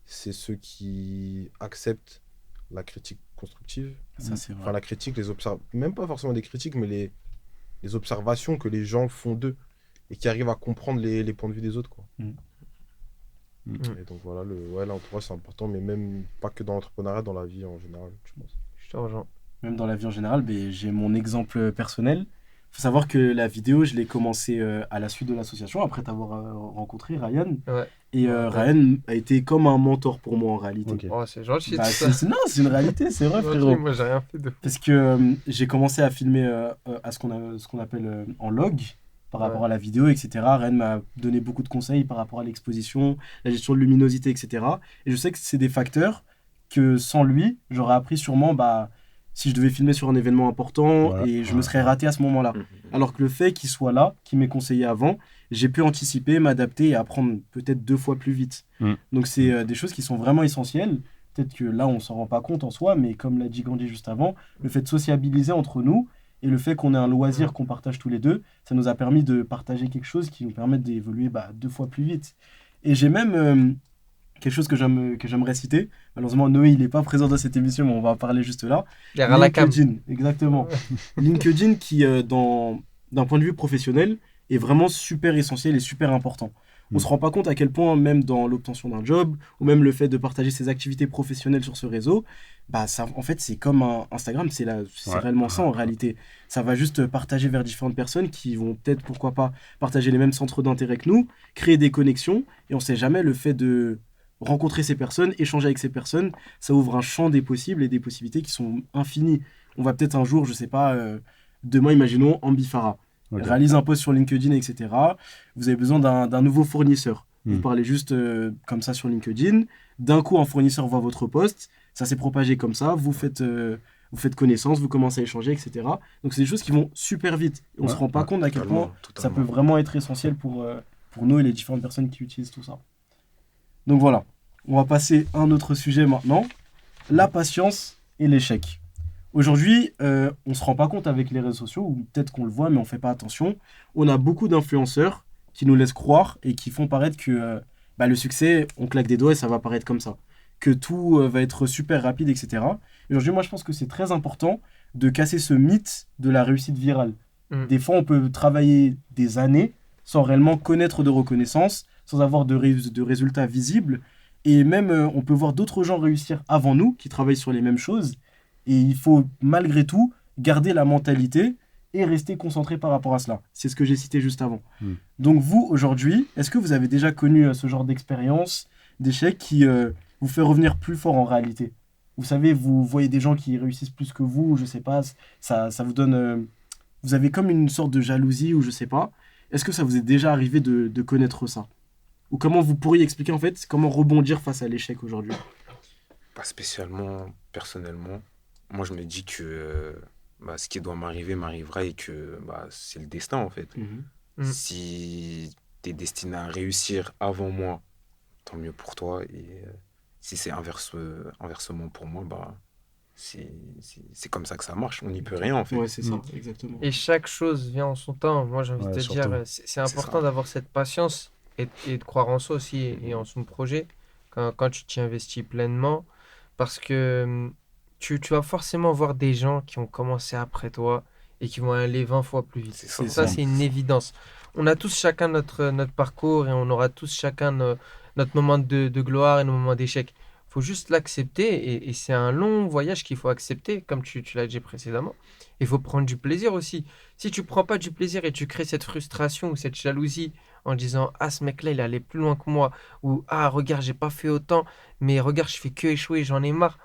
c'est ceux qui acceptent la critique constructive. Ça, c'est Enfin, vrai. la critique, même pas forcément des critiques, mais les observations que les gens font d'eux et qui arrivent à comprendre les points de vue des autres, quoi. Et donc voilà, ouais, l'entourage, c'est important, mais même pas que dans l'entrepreneuriat, dans la vie en général, je pense. Je te rejoins. Même dans la vie en général, ben, j'ai mon exemple personnel. Il faut savoir que la vidéo, je l'ai commencé à la suite de l'association, après t'avoir rencontré Ryan. Ouais. Et Ryan a été comme un mentor pour moi en réalité. Ok. Oh, c'est gentil Bah, tout ça. non, c'est une réalité, c'est vrai, Gentil, frérot. moi, j'ai rien fait de fou. Parce que j'ai commencé à filmer à ce qu'on appelle en log par rapport Ouais. à la vidéo, etc. Ryan m'a donné beaucoup de conseils par rapport à l'exposition, la gestion de luminosité, etc. Et je sais que c'est des facteurs que sans lui, j'aurais appris sûrement bah, si je devais filmer sur un événement important Ouais, et je me ouais, serais ouais. raté à ce moment-là. Mhm. Alors que le fait qu'il soit là, qu'il m'ait conseillé avant, j'ai pu anticiper, m'adapter et apprendre peut-être 2 fois plus vite. Donc c'est des choses qui sont vraiment essentielles. Peut-être que là, on s'en rend pas compte en soi, mais comme l'a dit Gandhi juste avant, le fait de sociabiliser entre nous et le fait qu'on ait un loisir qu'on partage tous les deux, ça nous a permis de partager quelque chose qui nous permet d'évoluer 2 fois plus vite. Et j'ai même quelque chose que j'aimerais citer. Malheureusement, Noé, il n'est pas présent dans cette émission, mais on va en parler juste là. Derrière la cam. LinkedIn, exactement. LinkedIn qui, d'un point de vue professionnel, est vraiment super essentiel et super important. On ne se rend pas compte à quel point, même dans l'obtention d'un job, ou même le fait de partager ses activités professionnelles sur ce réseau, bah ça, en fait, c'est comme un Instagram, c'est Ouais. réellement ça en réalité. Ça va juste partager vers différentes personnes qui vont peut-être, pourquoi pas, partager les mêmes centres d'intérêt que nous, créer des connexions, et on ne sait jamais le fait de rencontrer ces personnes, échanger avec ces personnes, ça ouvre un champ des possibles et des possibilités qui sont infinies. On va peut-être un jour, je sais pas, demain, imaginons Ambifara. Ok. Réalise un post sur LinkedIn, etc. Vous avez besoin d'un nouveau fournisseur. Vous Mm. parlez juste comme ça sur LinkedIn. D'un coup, un fournisseur voit votre post. Ça s'est propagé comme ça. Vous faites connaissance, vous commencez à échanger, etc. Donc, c'est des choses qui vont super vite. Et on ne se Ouais, rend pas compte à quel point ça peut vraiment être essentiel pour nous et les différentes personnes qui utilisent tout ça. Donc voilà, on va passer à un autre sujet maintenant. La patience et l'échec. Aujourd'hui, on ne se rend pas compte avec les réseaux sociaux, ou peut-être qu'on le voit, mais on ne fait pas attention. On a beaucoup d'influenceurs qui nous laissent croire et qui font paraître que le succès, on claque des doigts et ça va paraître comme ça. Que tout va être super rapide, etc. Et aujourd'hui, moi, je pense que c'est très important de casser ce mythe de la réussite virale. Mm. Des fois, on peut travailler des années sans réellement connaître de reconnaissance, sans avoir de résultats visibles. Et même, on peut voir d'autres gens réussir avant nous, qui travaillent sur les mêmes choses. Et il faut malgré tout garder la mentalité et rester concentré par rapport à cela. C'est ce que j'ai cité juste avant. Donc vous, aujourd'hui, est-ce que vous avez déjà connu ce genre d'expérience, d'échec qui vous fait revenir plus fort en réalité? Vous savez, vous voyez des gens qui réussissent plus que vous, je sais pas, ça vous donne... vous avez comme une sorte de jalousie ou je sais pas. Est-ce que ça vous est déjà arrivé de connaître ça? Ou comment vous pourriez expliquer en fait comment rebondir face à l'échec aujourd'hui? Pas spécialement, personnellement. Moi, je me dis que ce qui doit m'arriver m'arrivera et que c'est le destin, en fait. Mm. Si tu es destiné à réussir avant moi, tant mieux pour toi. Et si c'est inversement pour moi, bah, c'est comme ça que ça marche. On n'y peut rien, en fait. Ouais, c'est ça, exactement. Et chaque chose vient en son temps. Moi, j'ai envie de Ouais, te dire, surtout. c'est important ça. d'avoir cette patience et de croire en soi aussi et en son projet quand tu t'y investis pleinement. Parce que tu vas forcément voir des gens qui ont commencé après toi et qui vont aller 20 fois plus vite. C'est C'est Ça, ça. c'est une évidence. On a tous chacun notre parcours et on aura tous chacun notre moment de gloire et nos moments d'échec. Il faut juste l'accepter et c'est un long voyage qu'il faut accepter, comme tu l'as dit précédemment. Il faut prendre du plaisir aussi. Si tu prends pas du plaisir et tu crées cette frustration ou cette jalousie en disant ah ce mec-là il est allé plus loin que moi ou ah regarde j'ai pas fait autant mais regarde je fais que échouer j'en ai marre.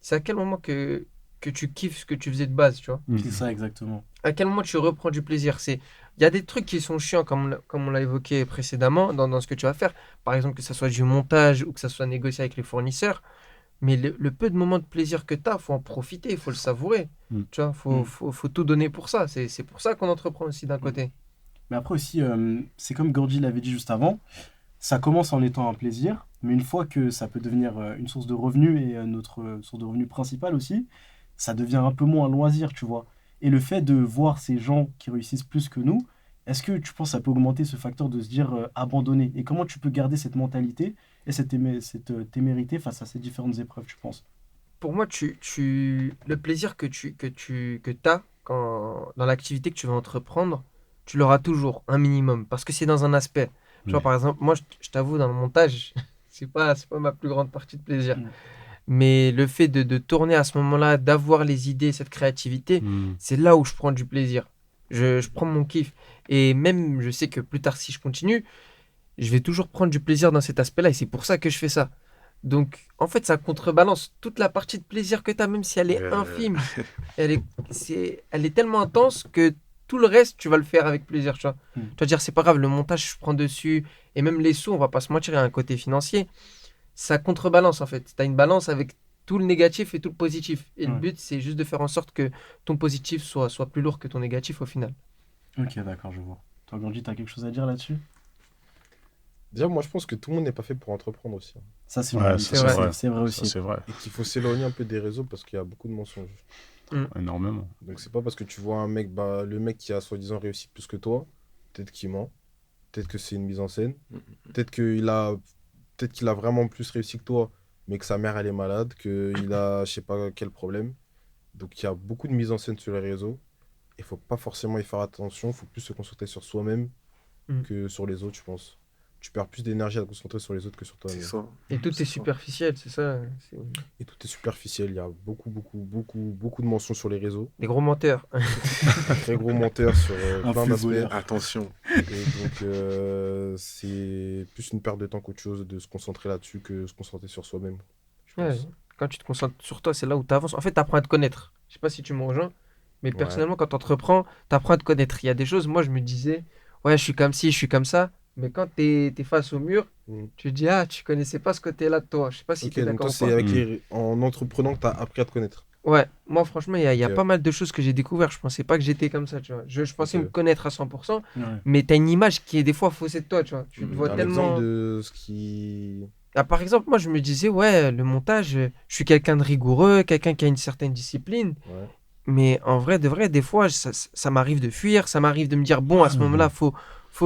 C'est à quel moment que tu kiffes ce que tu faisais de base, tu vois? C'est ça, exactement. À quel moment tu reprends du plaisir? Il y a des trucs qui sont chiants, comme on l'a évoqué précédemment, dans ce que tu vas faire. Par exemple, que ça soit du montage ou que ça soit négocié avec les fournisseurs. Mais le peu de moments de plaisir que tu as, faut en profiter, il faut le savourer. Mm. Tu vois, faut tout donner pour ça. C'est pour ça qu'on entreprend aussi d'un côté. Mais après aussi, c'est comme Gordy l'avait dit juste avant, ça commence en étant un plaisir, mais une fois que ça peut devenir une source de revenus et notre source de revenus principale aussi, ça devient un peu moins un loisir, tu vois. Et le fait de voir ces gens qui réussissent plus que nous, est-ce que tu penses que ça peut augmenter ce facteur de se dire abandonner? Et comment tu peux garder cette mentalité et cette témérité face à ces différentes épreuves, tu penses? Pour moi, le plaisir que t'as dans l'activité que tu vas entreprendre, tu l'auras toujours, un minimum. Parce que c'est dans un aspect. Tu vois, Oui. par exemple, moi, je t'avoue, dans le montage, c'est pas ma plus grande partie de plaisir. Mm. Mais le fait de tourner à ce moment-là, d'avoir les idées, cette créativité, Mm. c'est là où je prends du plaisir. Je prends mon kiff. Et même, je sais que plus tard, si je continue, je vais toujours prendre du plaisir dans cet aspect-là. Et c'est pour ça que je fais ça. Donc, en fait, ça contrebalance toute la partie de plaisir que tu as, même si elle est Euh, infime. Elle est tellement intense que tout le reste, tu vas le faire avec plaisir. Tu vois. Mm. Tu vas dire, c'est pas grave, le montage, je prends dessus. Et même les sous, on va pas se mentir, il y a un côté financier. Ça contrebalance, en fait. Tu as une balance avec tout le négatif et tout le positif. Et le Ouais. but, c'est juste de faire en sorte que ton positif soit plus lourd que ton négatif au final. Ok, d'accord, je vois. Toi, Gordy, t'as quelque chose à dire là-dessus? Déjà, moi, je pense que tout le monde n'est pas fait pour entreprendre aussi, hein. Ça, c'est Ouais, vrai. ça, c'est vrai. C'est vrai Ça, aussi. c'est vrai. Et qu'il faut s'éloigner un peu des réseaux parce qu'il y a beaucoup de mensonges. Énormément. Donc, c'est pas parce que tu vois un mec, bah, le mec qui a soi-disant réussi plus que toi, peut-être qu'il ment, peut-être que c'est une mise en scène, peut-être qu'il a vraiment plus réussi que toi, mais que sa mère, elle est malade, qu'il a je sais pas quel problème. Donc, il y a beaucoup de mise en scène sur les réseaux. Il faut pas forcément y faire attention, il faut plus se concentrer sur soi-même Mm. que sur les autres, je pense. Tu perds plus d'énergie à te concentrer sur les autres que sur c'est toi-même. ça. Et tout C'est est ça. superficiel, c'est ça. C'est Et tout est superficiel, il y a beaucoup de mensonges sur les réseaux. des gros menteurs. Très gros menteurs sur Un plein flux d'aspects. voleur. Attention. Et donc, c'est plus une perte de temps qu'autre chose de se concentrer là-dessus que se concentrer sur soi-même, je Ouais, pense. quand tu te concentres sur toi, c'est là où tu avances. En fait, tu apprends à te connaître. Je sais pas si tu me rejoins, mais Ouais. personnellement, quand tu entreprends, tu apprends à te connaître. Il y a des choses, moi, je me disais, ouais, je suis comme ci, je suis comme ça. Mais quand tu es face au mur, Mm. tu te dis, ah, tu connaissais pas ce côté-là de toi. Je sais pas si Ok, tu es donc d'accord toi, ou c'est pas. avec Mm. en entreprenant que tu as appris à te connaître. Ouais, moi, franchement, il y a Ok. pas mal de choses que j'ai découvert. Je pensais pas que j'étais comme ça, tu vois. Je pensais Ok. me connaître à 100%, Ouais. mais tu as une image qui est des fois faussée de toi, tu vois. Tu te vois Un tellement. exemple de ce qui... Ah, par exemple, moi, je me disais, ouais, le montage, je suis quelqu'un de rigoureux, quelqu'un qui a une certaine discipline. Ouais. Mais en vrai, de vrai, des fois, ça m'arrive de fuir, ça m'arrive de me dire, bon, à ce moment-là, faut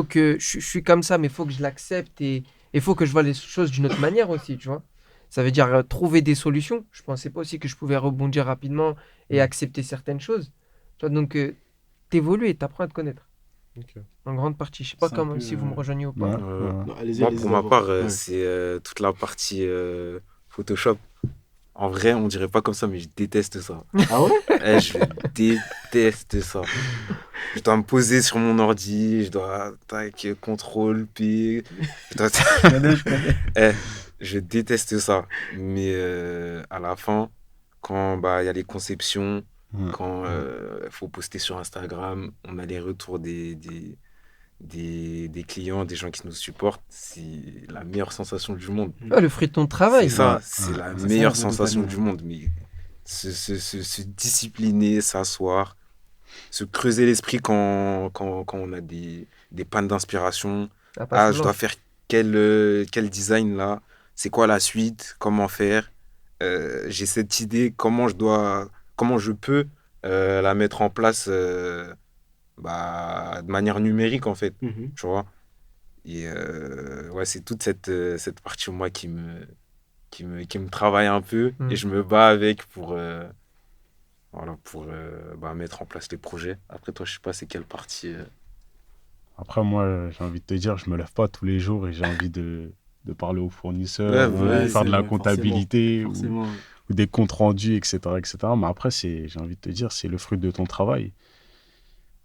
que je suis comme ça, mais faut que je l'accepte et faut que je vois les choses d'une autre manière aussi, tu vois. Ça veut dire trouver des solutions. Je pensais pas aussi que je pouvais rebondir rapidement et accepter certaines choses. Tu vois, donc, t'évolues et t'apprends à te connaître. Ok. En grande partie. Je sais pas C'est un comment, peu, si vous me rejoignez ou pas. Ouais. Non, allez-y, Moi, allez-y pour ma d'abord. part, Ouais. c'est toute la partie Photoshop. En vrai, on dirait pas comme ça, mais je déteste ça. Ah ouais? Je déteste ça. Je dois me poser sur mon ordi, je dois tac, contrôle P. Je dois- Je connais. Eh, je déteste ça. Mais à la fin, quand bah, il y a les conceptions, Ouais. quand faut poster sur Instagram, on a les retours des clients, des gens qui nous supportent, c'est la meilleure sensation du monde. Ah, le fruit de ton travail. C'est ça, Ouais. c'est la C'est meilleure ça, la sensation dopamine. du monde. Mais se discipliner, s'asseoir, se creuser l'esprit quand on a des pannes d'inspiration. Ah, pas Ah, je souvent. dois faire quel design là, c'est quoi la suite, comment faire. J'ai cette idée, comment je peux la mettre en place de manière numérique en fait, Mhm. tu vois. Et ouais, c'est toute cette partie de moi qui me travaille un peu Mm. et je me bats avec pour mettre en place les projets. Après, toi, je sais pas, c'est quelle partie. Après, moi, j'ai envie de te dire, je me lève pas tous les jours et j'ai envie de parler aux Ouais, fournisseurs ou ouais, Ouais, faire c'est de la vrai, forcément. comptabilité Forcément. ou des comptes rendus, etc., etc. Mais après, j'ai envie de te dire, c'est le fruit de ton travail.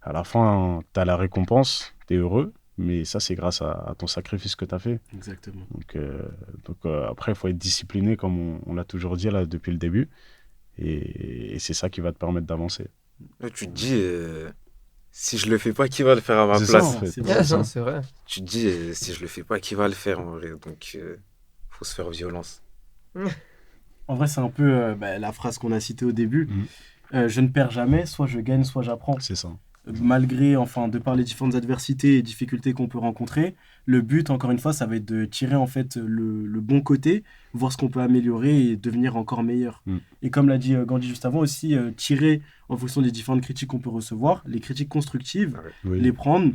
À la fin, tu as la récompense, tu es heureux, mais ça, c'est grâce à ton sacrifice que tu as fait. Exactement. Donc, après, il faut être discipliné, comme on l'a toujours dit là depuis le début. Et c'est ça qui va te permettre d'avancer. Là, tu te dis, si je le fais pas, qui va le faire à ma C'est ça, place? en fait. C'est Ah, vrai. non, c'est vrai. Tu te dis, si je le fais pas, qui va le faire en vrai? Donc, faut se faire violence. En vrai, c'est un peu la phrase qu'on a citée au début. Mhm. Je ne perds jamais, soit je gagne, soit j'apprends. C'est ça. Malgré, enfin, de par les différentes adversités et difficultés qu'on peut rencontrer, le but, encore une fois, ça va être de tirer en fait le bon côté, voir ce qu'on peut améliorer et devenir encore meilleur. Mm. Et comme l'a dit Gandhi juste avant, aussi tirer en fonction des différentes critiques qu'on peut recevoir, les critiques constructives, Oui. les prendre,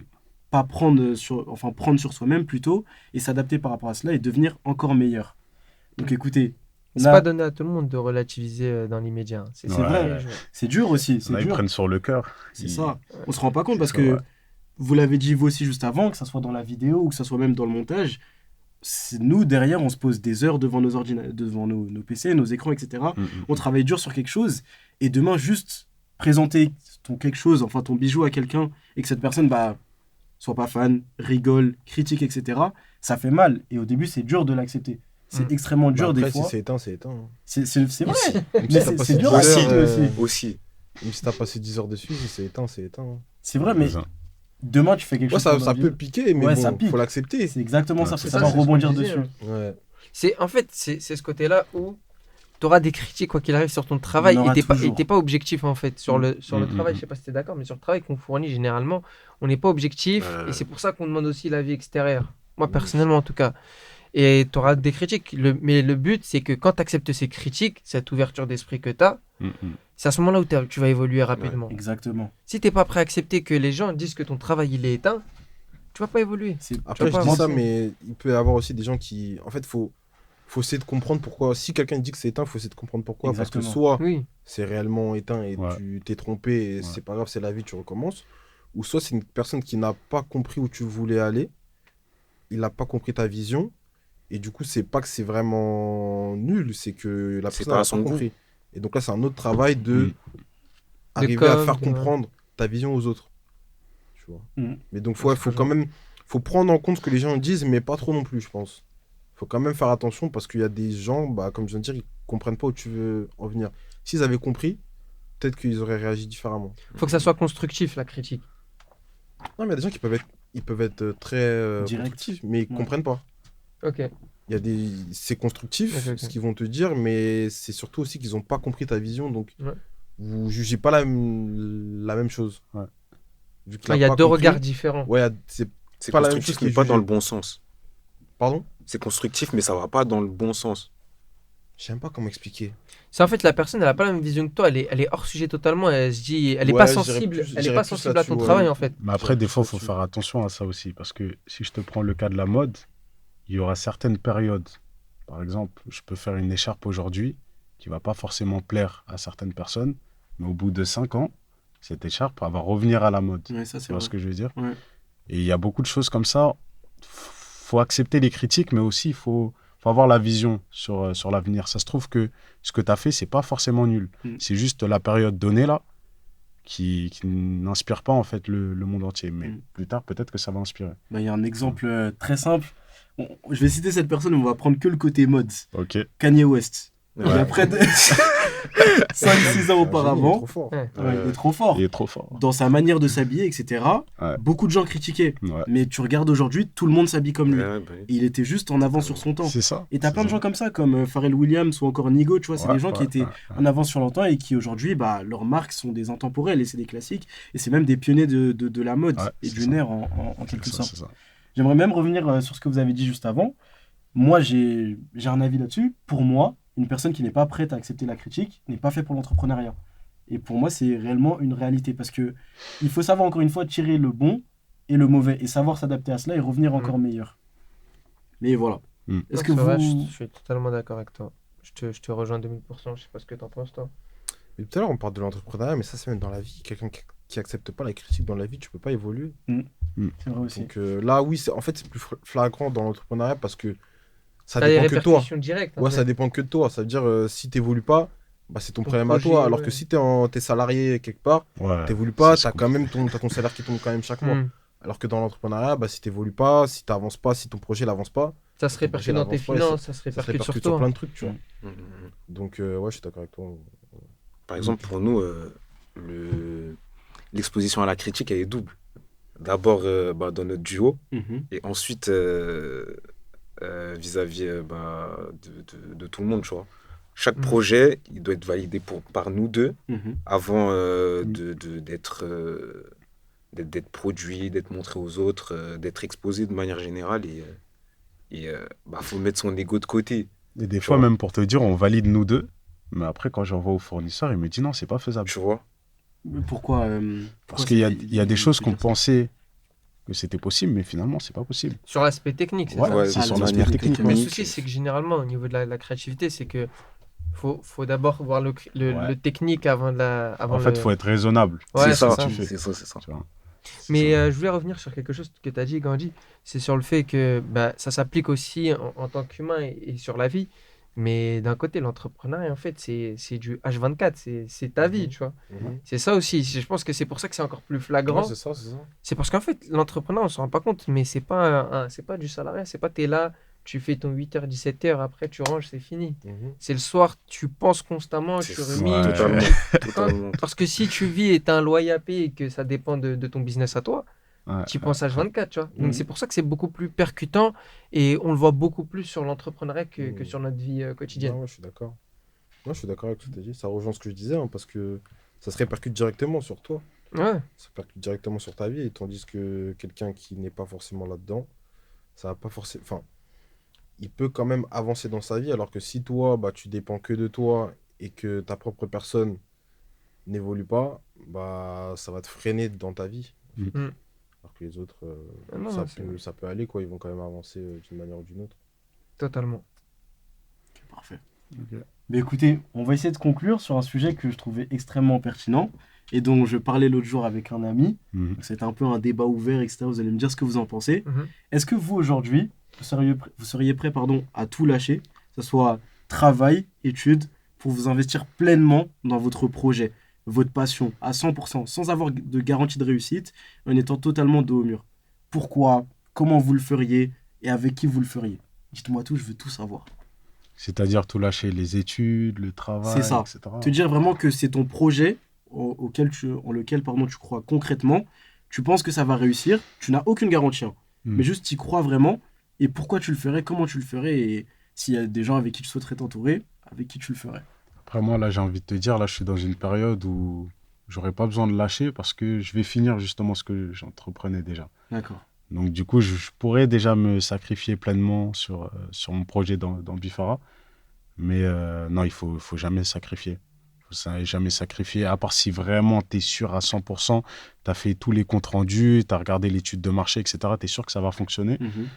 pas prendre prendre sur soi-même plutôt, et s'adapter par rapport à cela et devenir encore meilleur. Donc écoutez, C'est là, pas donné à tout le monde de relativiser dans l'immédiat, hein. c'est vrai, Ouais. c'est dur aussi, c'est Là, ils dur. prennent sur le cœur. C'est Ils- ça. On se rend pas compte C'est parce ça, que ouais. vous l'avez dit vous aussi juste avant, que ça soit dans la vidéo ou que ça soit même dans le montage. Nous, derrière, on se pose des heures devant devant nos PC, nos écrans, etc. On travaille dur sur quelque chose et demain, juste présenter ton quelque chose, enfin ton bijou à quelqu'un et que cette personne soit pas fan, rigole, critique, etc. Ça fait mal et au début, c'est dur de l'accepter. C'est Mm. extrêmement dur Après, des si fois. c'est éteint, c'est éteint, hein. C'est vrai, Même si mais t'as c'est passé dur à 10 heures, accepter aussi. Aussi. même si t'as passé 10 heures dessus, si c'est éteint, c'est éteint, hein. C'est vrai, mais C'est ça. demain, tu fais quelque Ouais, chose. ça pour peut la vie. piquer, mais Ouais, bon, ça pique. faut l'accepter. C'est exactement Ouais, ça, c'est faut ça, savoir c'est ce qu'on rebondir disait, dessus. Ouais. C'est ce côté-là où tu auras des critiques, quoi qu'il arrive, sur ton travail. Il y en Et aura t'es toujours. pas objectif, en fait. Sur le travail, Mm. je sais pas si tu es d'accord, mais sur le travail qu'on fournit, généralement, on n'est pas objectif. Ouais. Et c'est pour ça qu'on demande aussi l'avis extérieur. Moi, personnellement, en tout cas. Et tu auras des critiques. Mais le but, c'est que quand tu acceptes ces critiques, cette ouverture d'esprit que tu as, c'est à ce moment-là où tu vas évoluer rapidement. Exactement. Si tu n'es pas prêt à accepter que les gens disent que ton travail il est éteint, tu vas pas évoluer. Après, vas je pas dis ça, avancer. mais il peut y avoir aussi des gens qui. En fait, faut essayer de comprendre pourquoi. Si quelqu'un dit que c'est éteint, faut essayer de comprendre pourquoi. Exactement. Parce que soit Oui. c'est réellement éteint et Ouais. tu t'es trompé et Ouais. c'est pas grave, c'est la vie, tu recommences. Ou soit c'est une personne qui n'a pas compris où tu voulais aller, il n'a pas compris ta vision, et du coup, c'est pas que c'est vraiment nul, c'est que la C'est personne pas à n'a son pas goût. compris. Et donc là, c'est un autre travail de Mm. arriver à com, faire de- comprendre ta vision aux autres. Tu vois. Mm. Mais donc, Ouais, faut c'est quand même faut prendre en compte ce que les gens disent, mais pas trop non plus, je pense. Faut quand même faire attention parce qu'il y a des gens, comme je viens de dire, ils comprennent pas où tu veux en venir. S'ils avaient compris, peut-être qu'ils auraient réagi différemment. Faut que ça soit constructif, la critique. Non, mais il y a des gens qui peuvent être très Direct. constructifs, mais ils Ouais. comprennent pas. Ok. C'est constructif Ok, ok. ce qu'ils vont te dire, mais c'est surtout aussi qu'ils ont pas compris ta vision, donc Ouais. vous jugez pas la même chose. Ouais. Vu qu'il Il a y a pas deux compris, regards différents. Ouais, c'est C'est pas la même constructif, chose qui est mais pas dans jugé. le bon sens. Pardon. C'est constructif, mais ça va pas dans le bon sens. Je sais même pas comment expliquer. C'est en fait la personne, elle a pas la même vision que toi. Elle est hors sujet totalement. Elle se dit, elle est Ouais, pas j'irais sensible. plus- Elle est j'irais pas plus sensible à là-dessus, ton ouais. travail en fait. Mais après, des fois, il faut là-dessus. faire attention à ça aussi. Parce que si je te prends le cas de la mode, il y aura certaines périodes. Par exemple, je peux faire une écharpe aujourd'hui qui va pas forcément plaire à certaines personnes. Mais au bout de 5 ans, cette écharpe, elle va revenir à la mode. Ouais, ça, Tu c'est vois vrai. ce que je veux dire? Ouais. Et il y a beaucoup de choses comme ça. Faut accepter les critiques, mais aussi il faut avoir la vision sur l'avenir. Ça se trouve que ce que tu as fait, c'est pas forcément nul. Mm. C'est juste la période donnée là qui n'inspire pas en fait le monde entier. Mais Mm. plus tard, peut-être que ça va inspirer. Il y a un exemple très simple. Je vais citer cette personne, mais on va prendre que le côté mode. Ok. Kanye West. Ouais. Il y a près de 5-6 ans Il est auparavant. trop fort. Ouais. Ouais, il est trop fort. Il est trop fort. Dans sa manière de s'habiller, etc. Ouais. Beaucoup de gens critiquaient. Ouais. Mais tu regardes aujourd'hui, tout le monde s'habille comme lui. Ouais, bah oui. Et il était juste en avance sur son temps. C'est ça. Et t'as C'est plein de ça. gens comme ça, comme Pharrell Williams ou encore Nigo, tu vois, c'est Ouais, des gens qui ouais, étaient ouais, en avance sur leur temps et qui aujourd'hui, leurs marques sont des intemporelles et c'est des classiques. Et c'est même des pionniers de la mode Ouais, et c'est du ça. nerf en quelque C'est ça, sorte. c'est ça. J'aimerais même revenir sur ce que vous avez dit juste avant. Moi, j'ai un avis là-dessus. Pour moi, une personne qui n'est pas prête à accepter la critique n'est pas fait pour l'entrepreneuriat. Et pour moi, c'est réellement une réalité parce que il faut savoir encore une fois tirer le bon et le mauvais et savoir s'adapter à cela et revenir encore meilleur. Mais voilà. Est-ce Non, que c'est vrai, vous... je suis totalement d'accord avec toi. Je te rejoins 2000%. Je sais pas ce que t'en penses, toi. Mais tout à l'heure, on parle de l'entrepreneuriat, mais ça, c'est même dans la vie. Quelqu'un qui accepte pas la critique dans la vie, tu peux pas évoluer. C'est vrai aussi. Donc là, oui, en fait, c'est plus flagrant dans l'entrepreneuriat parce que ça T'as des dépend que de toi. répercussions directes. en Ouais, fait. ça dépend que de toi. Ça veut dire, si t'évolues pas, bah, c'est ton Ton problème à projet, toi. Alors ouais. que si t'es salarié quelque part, Ouais, t'évolues pas, c'est t'as quand même t'as ton salaire qui tombe quand même chaque mois. Hmm. Alors que dans l'entrepreneuriat, bah, si t'évolues pas, si t'avances pas, si ton projet n'avance pas, Ça se ton projet répercute dans tes n'avance pas et finances, ça se ça se répercute sur répercute sur toi. plein de trucs, tu vois. Mhm, mhm. Donc, ouais, je suis d'accord avec toi. Par exemple, pour nous, l'exposition à la critique, elle est double. D'abord dans notre duo, Mhm. et ensuite vis-à-vis de tout le monde, tu vois. Chaque projet, il doit être validé par nous deux Mhm. avant d'être produit, d'être montré aux autres, d'être exposé de manière générale. Et faut mettre son ego de côté. Et des Tu fois, vois. même pour te dire, on valide nous deux. Mais après, quand j'envoie au fournisseur, il me dit non, c'est pas faisable. Tu vois. Mais pourquoi Parce qu'il y a, c'est- il y a des choses peut qu'on dire ça pensait que c'était possible, mais finalement, c'est pas possible. Sur l'aspect technique, c'est Ouais, ça. Ouais, c'est Ah, sur de l'aspect manière technique. Mais le technique. souci, c'est que généralement, au niveau de la créativité, c'est que faut d'abord voir Ouais. le technique avant En fait, il faut être raisonnable. Ouais, c'est ça, c'est ça. tu fais. c'est ça, c'est ça. Tu vois. Mais je voulais revenir sur quelque chose que tu as dit, Gandhi. C'est sur le fait que ça s'applique aussi en tant qu'humain et sur la vie. Mais d'un côté, l'entrepreneuriat, en fait, c'est du H24, c'est ta vie, tu vois. C'est ça aussi. Je pense que c'est pour ça que c'est encore plus Ouais, flagrant. c'est ça, c'est ça. C'est parce qu'en fait, l'entrepreneur, on s'en rend pas compte, mais c'est pas, c'est pas du salariat. C'est pas t'es là, tu fais ton 8h, 17h, après tu ranges, c'est fini. C'est le soir, tu penses constamment, C'est tu ça, rumines. Ouais. totalement. Parce que si tu vis et t'as un loyer à payer et que ça dépend de ton business à toi, Ouais. tu penses H24, tu vois. Mhm. Donc c'est pour ça que c'est beaucoup plus percutant et on le voit beaucoup plus sur l'entrepreneuriat que sur notre vie quotidienne. Non, ouais, je suis d'accord. Moi, je suis d'accord avec ce que tu as dit. Ça rejoint ce que je disais, hein, parce que ça se répercute directement sur toi. Ouais. Ça se répercute directement sur ta vie. Et tandis que quelqu'un qui n'est pas forcément là-dedans, ça va pas forcément. Enfin, il peut quand même avancer dans sa vie. Alors que si toi, bah, tu dépends que de toi et que ta propre personne n'évolue pas, bah, ça va te freiner dans ta vie. Mm. Alors que les autres, Non, ça peut aller, quoi. Ils vont quand même avancer d'une manière ou d'une autre. Totalement. Parfait. Mais écoutez, on va essayer de conclure sur un sujet que je trouvais extrêmement pertinent et dont je parlais l'autre jour avec un ami. Mhm. C'était un peu un débat ouvert, etc. Vous allez me dire ce que vous en pensez. Mhm. Est-ce que vous, aujourd'hui, vous seriez prêt à tout lâcher, que ce soit travail, études, pour vous investir pleinement dans votre projet, votre passion, à 100%, sans avoir de garantie de réussite, en étant totalement dos au mur? Pourquoi? Comment vous le feriez? Et avec qui vous le feriez? Dites-moi tout, je veux tout savoir. C'est-à-dire tout lâcher, les études, le travail, C'est ça. etc. Te dire vraiment que c'est ton projet en lequel tu crois concrètement, tu penses que ça va réussir, tu n'as aucune garantie, hein. Mm. Mais juste tu y crois vraiment, et pourquoi tu le ferais, comment tu le ferais, et s'il y a des gens avec qui tu souhaiterais t'entourer, avec qui tu le ferais. Après, moi, là, j'ai envie de te dire, là, je suis dans une période où j'aurais pas besoin de lâcher parce que je vais finir justement ce que j'entreprenais déjà. D'accord. Donc, du coup, je pourrais déjà me sacrifier pleinement sur mon projet dans Bifara. Mais non, il faut jamais sacrifier. Il faut jamais sacrifier, à part si vraiment tu es sûr à 100%, tu as fait tous les comptes rendus, tu as regardé l'étude de marché, etc. Tu es sûr que ça va fonctionner. Mhm.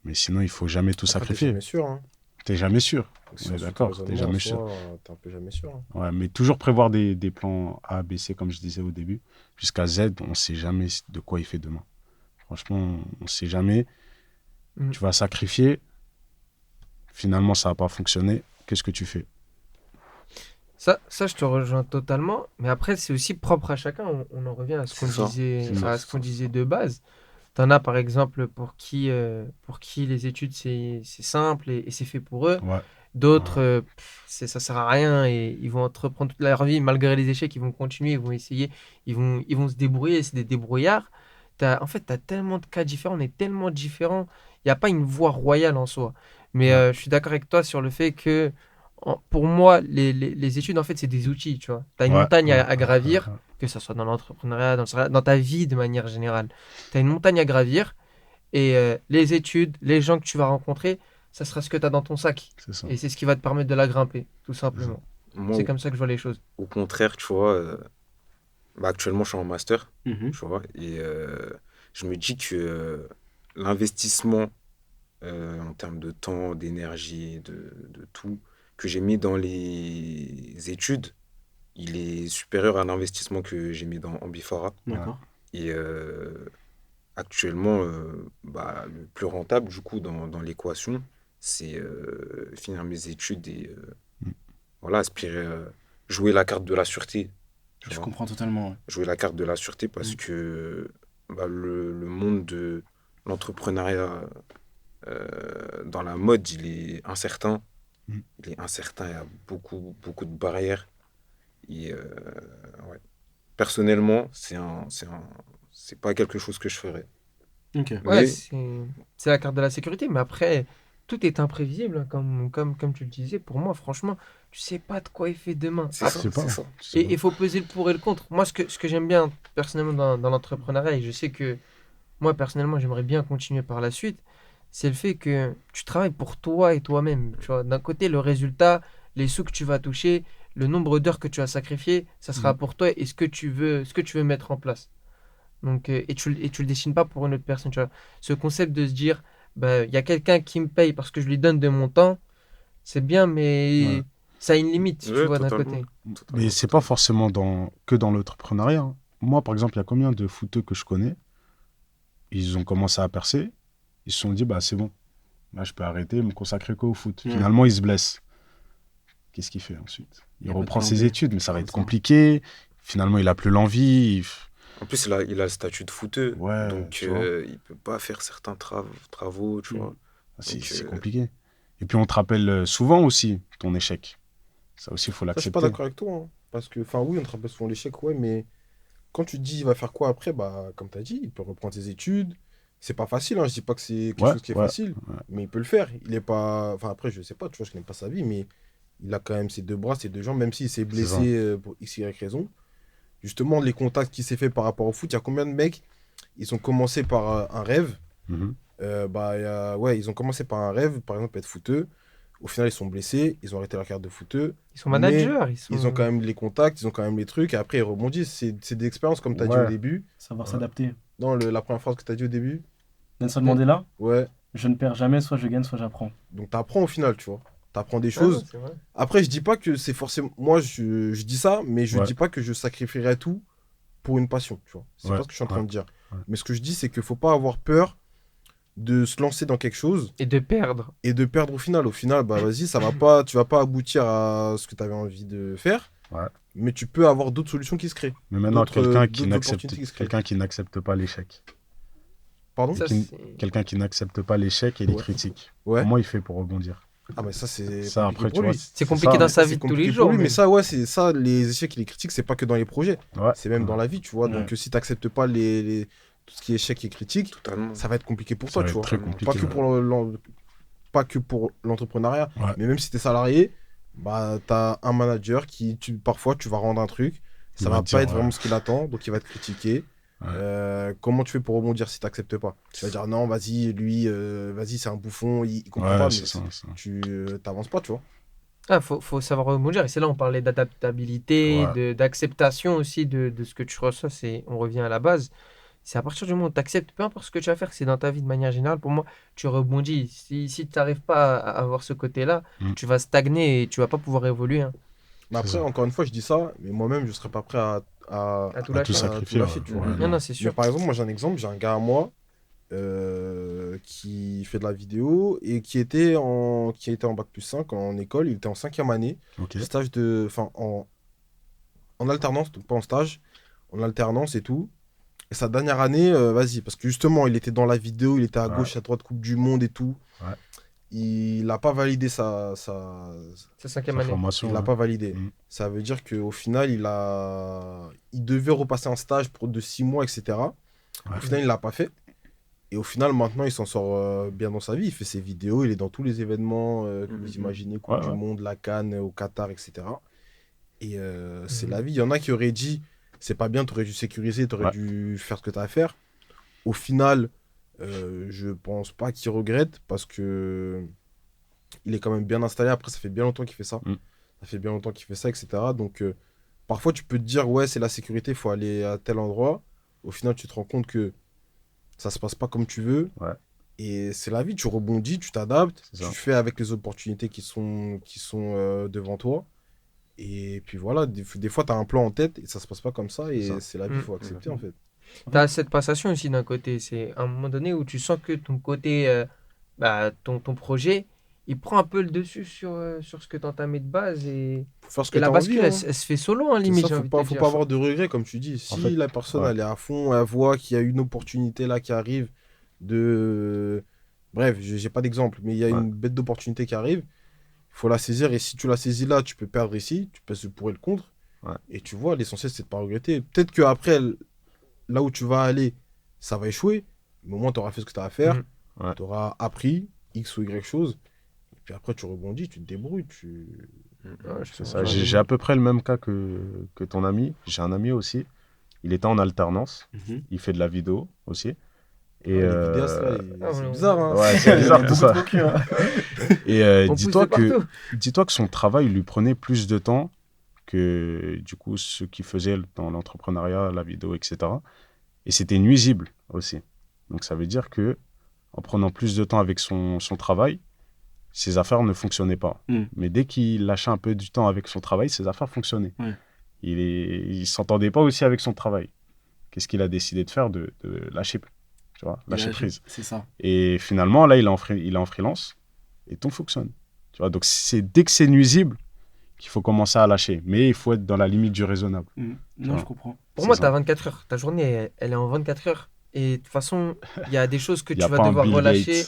Mais sinon, il faut jamais tout Après, sacrifier. T'es jamais sûr, hein. Tu jamais sûr. Si On est on suit d'accord, ton t'es raisonnement, jamais en sûr. soi, T'es un peu jamais sûr, hein. Ouais, mais toujours prévoir des plans A, B, C, comme je disais au début. Jusqu'à Z, on ne sait jamais de quoi il fait demain. Franchement, on ne sait jamais. Mm. Tu vas sacrifier. Finalement, ça n'a pas fonctionné. Qu'est-ce que tu fais? Ça, je te rejoins totalement. Mais après, c'est aussi propre à chacun. On en revient à ce qu'on C'est ça. disait, C'est ça, à ce qu'on disait de base. T'en as par exemple pour qui les études c'est simple et c'est fait pour eux. Ouais. D'autres, ça sert à rien et ils vont entreprendre toute leur vie malgré les échecs. Ils vont continuer, ils vont essayer, ils vont se débrouiller. C'est des débrouillards. En fait, tu as tellement de cas différents, on est tellement différents. Il n'y a pas une voie royale en soi. Mais Ouais. je suis d'accord avec toi sur le fait que pour moi, les études, en fait, c'est des outils. Tu vois, tu as une Ouais. montagne à Ouais. gravir, Ouais. que ce soit dans l'entrepreneuriat, dans ta vie de manière générale. Tu as une montagne à gravir Et les études, les gens que tu vas rencontrer, ça sera ce que tu as dans ton sac. C'est ça. Et c'est ce qui va te permettre de la grimper, tout simplement. Moi, C'est comme ça que je vois les choses. au contraire, tu vois, actuellement, je suis en master, Mhm. tu vois, et je me dis que l'investissement en termes de temps, d'énergie, de tout, que j'ai mis dans les études, il est supérieur à l'investissement que j'ai mis dans Ambifara. D'accord. Et actuellement, le plus rentable, du coup, dans l'équation, c'est finir mes études et Mm. voilà, aspirer, jouer la carte de la sûreté. Tu Je vois. comprends totalement. Ouais. Jouer la carte de la sûreté parce Mm. que le monde de l'entrepreneuriat dans la mode, il est incertain. Mm. Il est incertain, il y a beaucoup, beaucoup de barrières. Et ouais. Personnellement, c'est pas quelque chose que je ferais. Ok. Ouais, Mais c'est la carte de la sécurité, mais après, tout est imprévisible, hein, comme tu le disais. Pour moi, franchement, tu sais pas de quoi il fait demain. c'est Ah, ça, Je sais pas. c'est ça. Je sais et pas. il faut peser le pour et le contre. Moi, ce que j'aime bien personnellement dans l'entrepreneuriat, et je sais que moi, personnellement, j'aimerais bien continuer par la suite, c'est le fait que tu travailles pour toi et toi-même. Tu vois, d'un côté, le résultat, les sous que tu vas toucher, le nombre d'heures que tu as sacrifié, ça sera Mm. pour toi et ce que tu veux mettre en place. Donc, et tu le dessines pas pour une autre personne. Tu vois. Ce concept de se dire, bah, il y a quelqu'un qui me paye parce que je lui donne de mon temps, c'est bien, Ouais. mais ça a une limite, tu Ouais, vois, d'un totalement. côté. Mais Totalement, c'est pas totalement. forcément que dans l'entrepreneuriat, hein. Moi, par exemple, il y a combien de footeux que je connais? Ils ont commencé à percer. Ils se sont dit, bah c'est bon. Là, je peux arrêter, me consacrer qu'au foot. Ouais. Finalement, il se blesse. Qu'est-ce qu'il fait ensuite? Il Il y a pas de reprend plan ses B. études, mais ça va C'est être ça. compliqué. Finalement, il a plus l'envie. En plus, il a le statut de footeux. Ouais, Donc, tu vois. il peut pas faire certains travaux, tu Mm. vois. C'est Donc, c'est compliqué. Et puis, on te rappelle souvent aussi ton échec. Ça aussi, il faut Ça, je suis pas l'accepter. d'accord avec toi, hein. Parce que, enfin, oui, on te rappelle souvent l'échec, ouais, mais quand tu te dis il va faire quoi après, bah, comme tu as dit, il peut reprendre ses études. C'est pas facile, hein. Je dis pas que c'est quelque Ouais, chose qui est ouais, facile, ouais. mais il peut le faire. Il est pas. Enfin, après, je sais pas, tu vois, je connais pas sa vie, mais il a quand même ses deux bras, ses deux jambes, même s'il s'est C'est ça. blessé pour X, Y raison. Justement, les contacts qu'il s'est fait par rapport au foot, il y a combien de mecs, ils ont commencé par un rêve. Mhm. Ouais, ils ont commencé par un rêve, par exemple, être footeux. Au final, ils sont blessés, ils ont arrêté leur carte de footeux. Ils sont Mais managers, ils ils ont quand sont... même les contacts, ils ont quand même les trucs, et après ils rebondissent. C'est des expériences, comme tu as dit au Ouais, début. Savoir ouais. s'adapter. Dans la première phrase que tu as dit au début. Nelson Mandela, Ouais. je ne perds jamais, soit je gagne, soit j'apprends. Donc tu apprends au final, tu vois. Tu apprends des Ah non, choses. c'est vrai. Après, je dis pas que c'est forcément. Moi, je dis ça, mais je Ouais, dis pas que je sacrifierais tout pour une passion, tu vois. C'est ouais, pas ce que je suis en ouais, train de dire. ouais. Mais ce que je dis, c'est qu'il faut pas avoir peur de se lancer dans quelque chose Et de perdre. et de perdre au final. Au final, bah vas-y, ça va pas, tu vas pas aboutir à ce que tu avais envie de faire, Ouais. mais tu peux avoir d'autres solutions qui se créent, Mais maintenant, d'autres opportunités qui se créent. quelqu'un qui n'accepte pas l'échec. Pardon? Ça, Qui- c'est... Quelqu'un qui n'accepte pas l'échec et les Ouais. critiques. Ouais. Comment il fait pour rebondir? Ah, mais ça, c'est Ça, compliqué après, pour tu vois, lui. C'est compliqué dans ça, sa Ça, vie c'est de tous compliqué les pour jours. lui, mais Mais ça, ouais, c'est ça, les échecs et les critiques, c'est pas que dans les projets, ouais, c'est même dans ouais. la vie, tu vois. Ouais. Donc, si tu n'acceptes pas tout ce qui est échec et critique, totalement. ça va être compliqué pour Ça toi, va tu être vois. très Pas compliqué. Pas que Ouais. pas que pour l'entrepreneuriat, Ouais. mais même si tu es salarié, bah, tu as un manager qui, parfois, tu vas rendre un truc, Il ça va va te pas dire, être ouais. vraiment ce qu'il attend, donc il va te critiquer. Ouais. Comment tu fais pour rebondir si tu n'acceptes pas? Tu vas dire non, vas-y, lui, vas-y, c'est un bouffon, il comprend Ouais, pas, mais c'est ça. tu t'avances pas, tu vois. ah, faut savoir rebondir. Et c'est là on parlait d'adaptabilité, Ouais. d'acceptation aussi de ce que tu reçois. On revient à la base. C'est à partir du moment où tu acceptes, peu importe ce que tu vas faire, que c'est dans ta vie de manière générale, pour moi, tu rebondis. Si tu n'arrives pas à avoir ce côté-là, Mm. tu vas stagner et tu vas pas pouvoir évoluer, hein. Mais C'est après, ça. encore une fois, je dis ça, mais moi-même, je serais pas prêt À tout À tout lâcher. sacrifier, lâcher, ouais. tu vois. Ouais, Non, non. non, c'est Mais sûr. par exemple, moi, j'ai un exemple, j'ai un gars à moi qui fait de la vidéo et qui était en bac+5 en école, il était en cinquième année, Ok. enfin, en alternance, donc pas en stage, en alternance et tout. Et sa dernière année, vas-y, parce que justement, il était dans la vidéo, il était à Ouais. gauche, à droite, Coupe du Monde et tout. Ouais. Il n'a pas validé C'est cinquième Sa année. formation. il l'a Ouais. pas validé. Mm. Ça veut dire qu'au final, il devait repasser un stage de 6 mois, etc. Ouais. Au final, il l'a pas fait. Et au final, maintenant, il s'en sort bien dans sa vie. Il fait ses vidéos, il est dans tous les événements que Mhm. vous imaginez, Coupe Ouais, du ouais. Monde, la CAN au Qatar, etc. Et c'est Mhm. la vie. Il y en a qui auraient dit, c'est pas bien, t'aurais dû sécuriser, t'aurais Ouais. dû faire ce que t'as à faire. Au final, Je pense pas qu'il regrette parce que il est quand même bien installé. Après, ça fait bien longtemps qu'il fait ça. Mm. Ça fait bien longtemps qu'il fait ça, etc. Donc, parfois, tu peux te dire, ouais, c'est la sécurité, il faut aller à tel endroit. Au final, tu te rends compte que ça se passe pas comme tu veux. Ouais. Et c'est la vie, tu rebondis, tu t'adaptes, C'est tu ça. fais avec les opportunités qui sont devant toi. Et puis voilà, des fois, tu as un plan en tête et ça se passe pas comme ça. Et ça. c'est la vie, il faut accepter en fait. T'as cette passation aussi d'un côté. C'est un moment donné où tu sens que ton côté, ton projet, il prend un peu le dessus sur ce que t'entamais de base. Faut faire ce que Et tu la as envie. bascule, Hein. elle se fait solo, en C'est limite, ça, j'ai faut envie de pas, te faut dire. pas avoir de regrets, comme tu dis. Si En fait, la personne, ouais. elle est à fond, elle voit qu'il y a une opportunité là qui arrive de... Bref, j'ai pas d'exemple, mais il y a Ouais. une bête d'opportunité qui arrive. Il faut la saisir et si tu la saisis là, tu peux perdre ici, tu pèses le pour et le contre. Ouais. Et tu vois, l'essentiel, c'est de pas regretter. Peut-être qu'après, là où tu vas aller, ça va échouer, mais au moins, tu auras fait ce que tu as à faire, Ouais. tu auras appris X ou Y chose, et puis après, tu rebondis, tu te débrouilles, Ouais, je C'est te ça. rejoins J'ai à peu près le même cas que ton ami. J'ai un ami aussi. Il était en alternance. Mhm. Il fait de la vidéo aussi. Et les vidéastes, là, Ah, c'est ouais, bizarre, hein. ouais, c'est bizarre tout Beaucoup ça. trop cul, hein. Et On pousse de partout. dis-toi que son travail lui prenait plus de temps que du coup ce qu'il faisait dans l'entrepreneuriat, la vidéo, etc. Et c'était nuisible aussi. Donc ça veut dire que en prenant plus de temps avec son travail, ses affaires ne fonctionnaient pas. Mm. Mais dès qu'il lâchait un peu du temps avec son travail, ses affaires fonctionnaient. Ouais. Il s'entendait pas aussi avec son travail. Qu'est-ce qu'il a décidé de faire? De lâcher, tu vois, lâcher prise. C'est ça. Et finalement, là, il est en freelance et tout fonctionne. Tu vois, donc dès que c'est nuisible qu'il faut commencer à lâcher. Mais il faut être dans la limite du raisonnable. Non, vois. je comprends. Pour C'est moi, ça. tu as 24 heures. Ta journée, elle est en 24 heures. Et de toute façon, il y a des choses que Il tu n'y a vas pas un devoir Bill relâcher.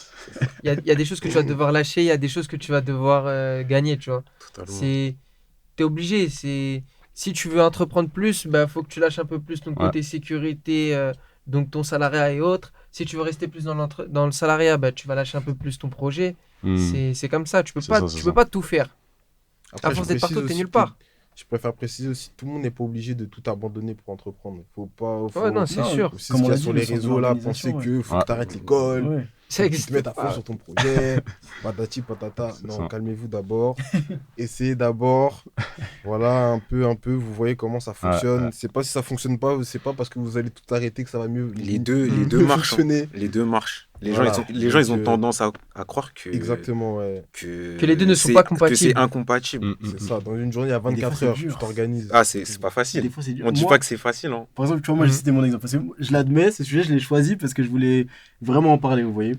Gates. Il y a des choses que tu vas devoir lâcher. Il y a des choses que tu vas devoir gagner, tu vois. Totalement. T'es obligé. Si tu veux entreprendre plus, bah, faut que tu lâches un peu plus ton Ouais. côté sécurité, donc ton salariat et autres. Si tu veux rester plus dans le salariat, bah, tu vas lâcher un peu plus ton projet. Hmm. C'est comme ça. Tu peux C'est pas, ça, c'est tu ça. peux pas tout faire. Après, À je force d'être précise partout, t'es aussi nulle que part. Je préfère préciser aussi, tout le monde n'est pas obligé de tout abandonner pour entreprendre. Faut pas. Ouais, non, c'est Non, sûr. Aussi, Comme ce on qu'il y a l'a sur dit, les le sens de réseaux là, l'organisation, penser ouais. que faut Ouais. que tu arrêtes l'école, Ouais. Ça faut que tu te existe mettes à fond pas. sur ton projet, patati patata. C'est Non, ça. calmez-vous d'abord. Essayez d'abord. Voilà, un peu, vous voyez comment ça fonctionne. ouais. C'est pas si ça fonctionne pas, c'est pas parce que vous allez tout arrêter que ça va mieux. Les deux mieux marchent. Hein. fonctionner. Les deux marchent. Les Voilà. gens, ils ont Donc, tendance à croire que, Exactement, ouais. Que les deux ne sont c'est- pas que compatibles. c'est incompatible. C'est ça. Dans une journée, il y a Mais des fois, 24 c'est heures, dur. tu t'organises. Ah, c'est pas Des facile. fois, c'est dur. On dit Moi, pas que c'est facile. Hein. par exemple, tu vois, moi, j'ai Mhm. cité mon exemple. Parce que je l'admets, ce sujet, je l'ai choisi parce que je voulais vraiment en parler, vous voyez.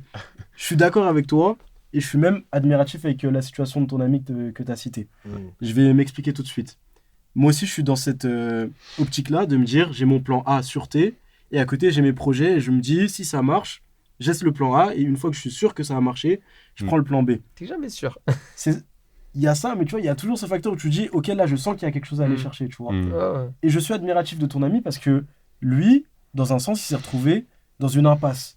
Je suis d'accord avec toi et je suis même admiratif avec la situation de ton ami que tu as cité. Mm. Je vais m'expliquer tout de suite. Moi aussi, je suis dans cette optique-là de me dire, j'ai mon plan A sur T et à côté, j'ai mes projets et je me dis, si ça marche, je laisse le plan A et une fois que je suis sûr que ça a marché, je prends le plan B. T'es jamais sûr. Il y a ça, mais tu vois, il y a toujours ce facteur où tu dis, ok, là, je sens qu'il y a quelque chose à aller chercher, tu vois. Hmm. Ouais. Et je suis admiratif de ton ami parce que lui, dans un sens, il s'est retrouvé dans une impasse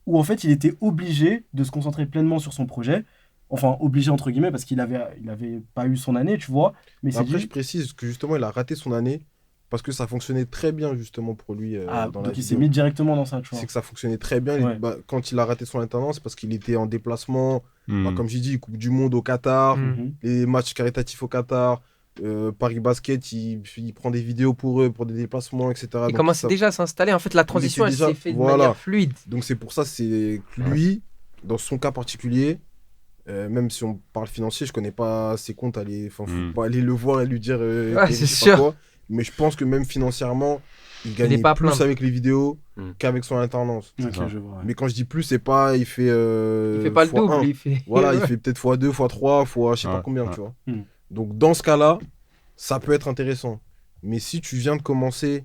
où en fait, il était obligé de se concentrer pleinement sur son projet. Enfin, obligé entre guillemets parce qu'il avait pas eu son année, tu vois. Mais il s'est Après, dit, je précise que justement, il a raté son année parce que ça fonctionnait très bien justement pour lui dans la donc il s'est vidéo. mis directement dans ça, tu vois. C'est que ça fonctionnait très bien. Ouais. Quand il a raté son alternance, c'est parce qu'il était en déplacement. Hmm. Comme j'ai dit, Coupe du Monde au Qatar, Mm. Mhm. les matchs caritatifs au Qatar, Paris Basket, il prend des vidéos pour eux, pour des déplacements, etc. Il Donc, commence ça- déjà à s'installer. En fait, la transition, elle déjà- s'est faite de voilà. manière fluide. donc c'est pour ça, c'est que lui, dans son cas particulier, même si on parle financier, je connais pas ses comptes, faut pas aller le voir et lui dire Ouais, t'es c'est riche, je sais pas sûr. quoi. Mais je pense que même financièrement, il gagnait pas à plus plaindre. avec les vidéos Mm. qu'avec son alternance. Ok, ça. je vois. Ouais. Mais quand je dis plus, c'est pas il fait Il fait pas le fois double. un. Il fait... Voilà, il Ouais. fait peut-être x2, x3, fois je sais pas Ouais, combien, ouais. tu vois. Mm. Donc dans ce cas-là, ça peut être intéressant. Mais si tu viens de commencer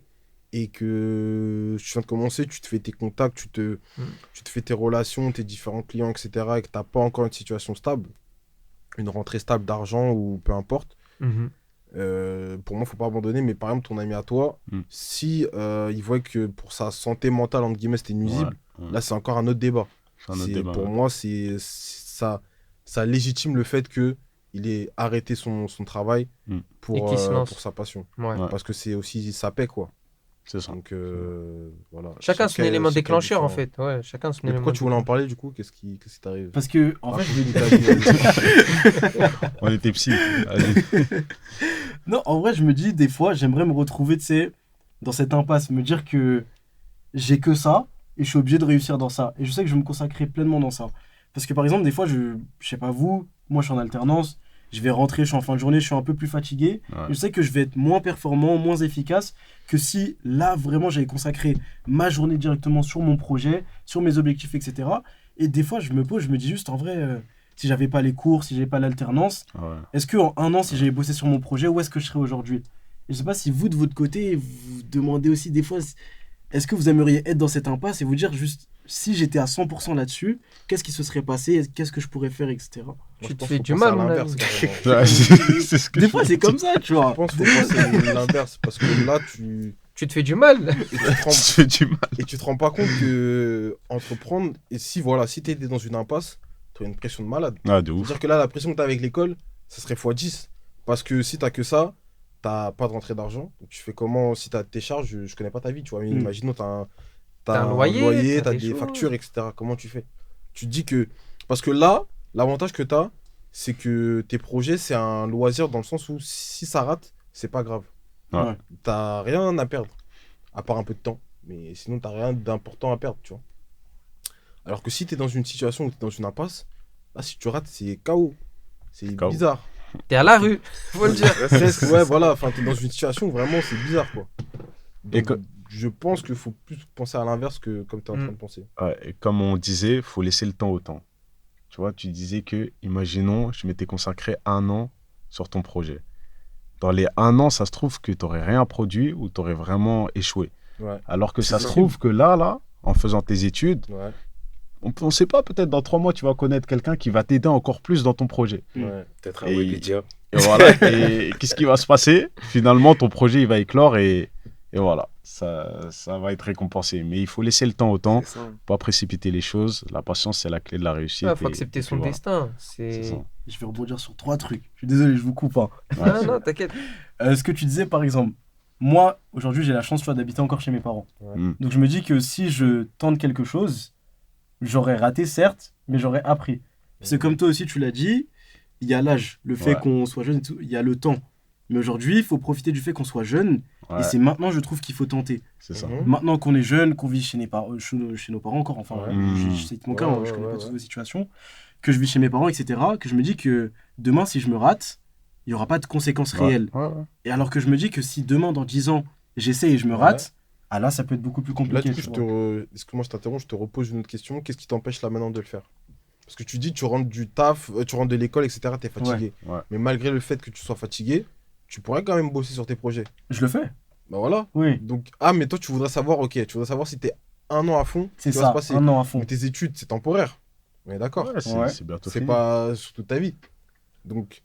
et que tu te fais tes contacts, tu te fais tes relations, tes différents clients, etc. et que tu n'as pas encore une situation stable, une rentrée stable d'argent ou peu importe, Mhm. pour moi, il ne faut pas abandonner. Mais par exemple, ton ami à toi, Mm. si il voit que pour sa santé mentale, entre guillemets, c'était nuisible, Ouais. là, c'est encore un autre débat. C'est un autre débat, Pour ouais. moi, ça légitime le fait qu'il ait arrêté son travail Mm. Et qu'il se lance. pour sa passion. Ouais. Ouais. Parce que c'est aussi sa paix, quoi. C'est ça. Donc, voilà. Chacun son élément déclencheur, en fait. Ouais, chacun son Mais élément pourquoi tu voulais en parler, du coup? Qu'est-ce qui t'arrive? Parce que, en fait, Raconte-nous ta vie, vas-y. On était psy. Allez. non, en vrai, je me dis, des fois, j'aimerais me retrouver, tu sais, dans cette impasse, me dire que j'ai que ça et je suis obligé de réussir dans ça. Et je sais que je vais me consacrer pleinement dans ça. Parce que, par exemple, des fois, je sais pas vous, moi, je suis en alternance, je vais rentrer, je suis en fin de journée, je suis un peu plus fatigué. Ouais. Je sais que je vais être moins performant, moins efficace que si, là, vraiment, j'avais consacré ma journée directement sur mon projet, sur mes objectifs, etc. Et des fois, je me pose, je me dis juste, en vrai, si j'avais pas les cours, si j'avais pas l'alternance, Ouais. est-ce qu'en un an, si j'avais bossé sur mon projet, où est-ce que je serais aujourd'hui? Et je sais pas si vous, de votre côté, vous demandez aussi des fois, est-ce que vous aimeriez être dans cette impasse et vous dire juste, si j'étais à 100% là-dessus, qu'est-ce qui se serait passé, qu'est-ce que je pourrais faire, etc. Moi, Tu je te pense fais qu'il du faut penser mal, à mon l'inverse, ami. carrément. Ouais, c'est ce que Des je fois, me c'est dis. comme ça, tu vois. Je pense qu'il faut penser à l'inverse, parce que là, Tu te fais du mal. et tu te rends, Tu te fais du mal. et tu te rends pas compte que entreprendre, et si voilà, si t'étais dans une impasse, t'aurais une pression de malade. Ah, de ouf. C'est-à-dire que là, la pression que t'as avec l'école, ça serait x10. Parce que si t'as que ça, t'as pas de rentrée d'argent. Donc tu fais comment, si t'as tes charges, je connais pas ta vie, tu vois. Mais imaginons, t'as un loyer, t'as t'as des des factures, choses. etc. Comment tu fais? Tu te dis que. Parce que là, l'avantage que t'as, c'est que tes projets, c'est un loisir dans le sens où si ça rate, c'est pas grave. Ouais. T'as rien à perdre, à part un peu de temps. Mais sinon, t'as rien d'important à perdre, tu vois. Alors que si t'es dans une situation où t'es dans une impasse, là, si tu rates, c'est KO. C'est KO. bizarre. T'es à la rue, faut le dire. Presque, ouais, voilà. Enfin, t'es dans une situation où vraiment, c'est bizarre, quoi. Et Donc, je pense qu'il faut plus penser à l'inverse que comme t'es en train de penser. Ouais, et comme on disait, faut laisser le temps au temps. Tu vois, tu disais que, imaginons, je m'étais consacré 1 an sur ton projet. Dans les 1 an, ça se trouve que tu n'aurais rien produit ou tu aurais vraiment échoué. Ouais, Alors que C'est ça se possible. trouve que là, en faisant tes études, ouais, on ne sait pas, peut-être dans 3 mois, tu vas connaître quelqu'un qui va t'aider encore plus dans ton projet. ouais. Peut-être un Et- Wikipédia. Et voilà, et qu'est-ce qui va se passer? Finalement, ton projet, il va éclore et voilà, ça va être récompensé. Mais il faut laisser le temps au temps, C'est ça. pas précipiter les choses. La patience, c'est la clé de la réussite. Il faut et accepter puis son voilà. destin. C'est C'est. ça. Je vais rebondir sur 3 trucs. Je suis désolé, je vous coupe. Hein. Ouais, Non, non, t'inquiète. Ce que tu disais, par exemple, moi, aujourd'hui, j'ai la chance, tu vois, d'habiter encore chez mes parents. Mm. Donc, je me dis que si je tente quelque chose, j'aurais raté, certes, mais j'aurais appris. C'est comme toi aussi, tu l'as dit, il y a l'âge, le fait Ouais. qu'on soit jeune et tout, il y a le temps. Mais aujourd'hui, il faut profiter du fait qu'on soit jeune. Ouais, Et c'est maintenant, je trouve, qu'il faut tenter. c'est ça. Mhm. Maintenant qu'on est jeune, qu'on vit chez nos parents encore, enfin, Ouais. je cite mon cas, Ouais, hein, je ouais, connais ouais, pas toutes ouais. vos situations, que je vis chez mes parents, etc., que je me dis que demain, si je me rate, il n'y aura pas de conséquences Ouais. réelles. Ouais, ouais. Et alors que je me dis que si demain, dans 10 ans, j'essaie et je me rate, ah là, ça peut être beaucoup plus Là, compliqué. du coup, tu vois. excuse-moi, je t'interromps, je te repose une autre question. Qu'est-ce qui t'empêche là maintenant de le faire? Parce que tu dis, tu rentres du taf, tu rentres de l'école, etc., t'es fatigué. Ouais. Mais malgré le fait que tu sois fatigué, tu pourrais quand même bosser sur tes projets. Je le fais, Bah voilà. oui. Donc, mais toi, tu voudrais savoir, ok, tu voudrais savoir si t'es 1 an à fond, C'est ce qui va ça, se passer. 1 an à fond. Mais tes études, c'est temporaire. On est d'accord. Ouais, Ouais. c'est bientôt C'est fini. pas sur toute ta vie. Donc,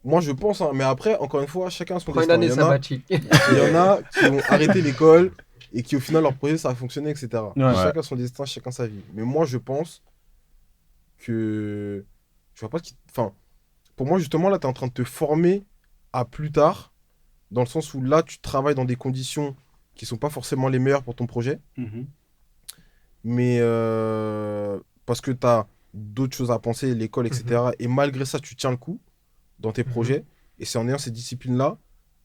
moi, je pense, hein, mais après, encore une fois, chacun a son Prends une destin. année Il y en a- sabbatique. il y en a qui ont arrêté l'école et qui, au final, leur projet, ça a fonctionné, etc. Ouais. Chacun son destin, chacun sa vie. Mais moi, je pense que. Je vois pas qui. Enfin, pour moi, justement, là, tu es en train de te former à plus tard, dans le sens où là, tu travailles dans des conditions qui sont pas forcément les meilleures pour ton projet, Mhm. mais parce que tu as d'autres choses à penser, l'école, etc. Et malgré ça, tu tiens le coup dans tes projets. Et c'est en ayant ces disciplines-là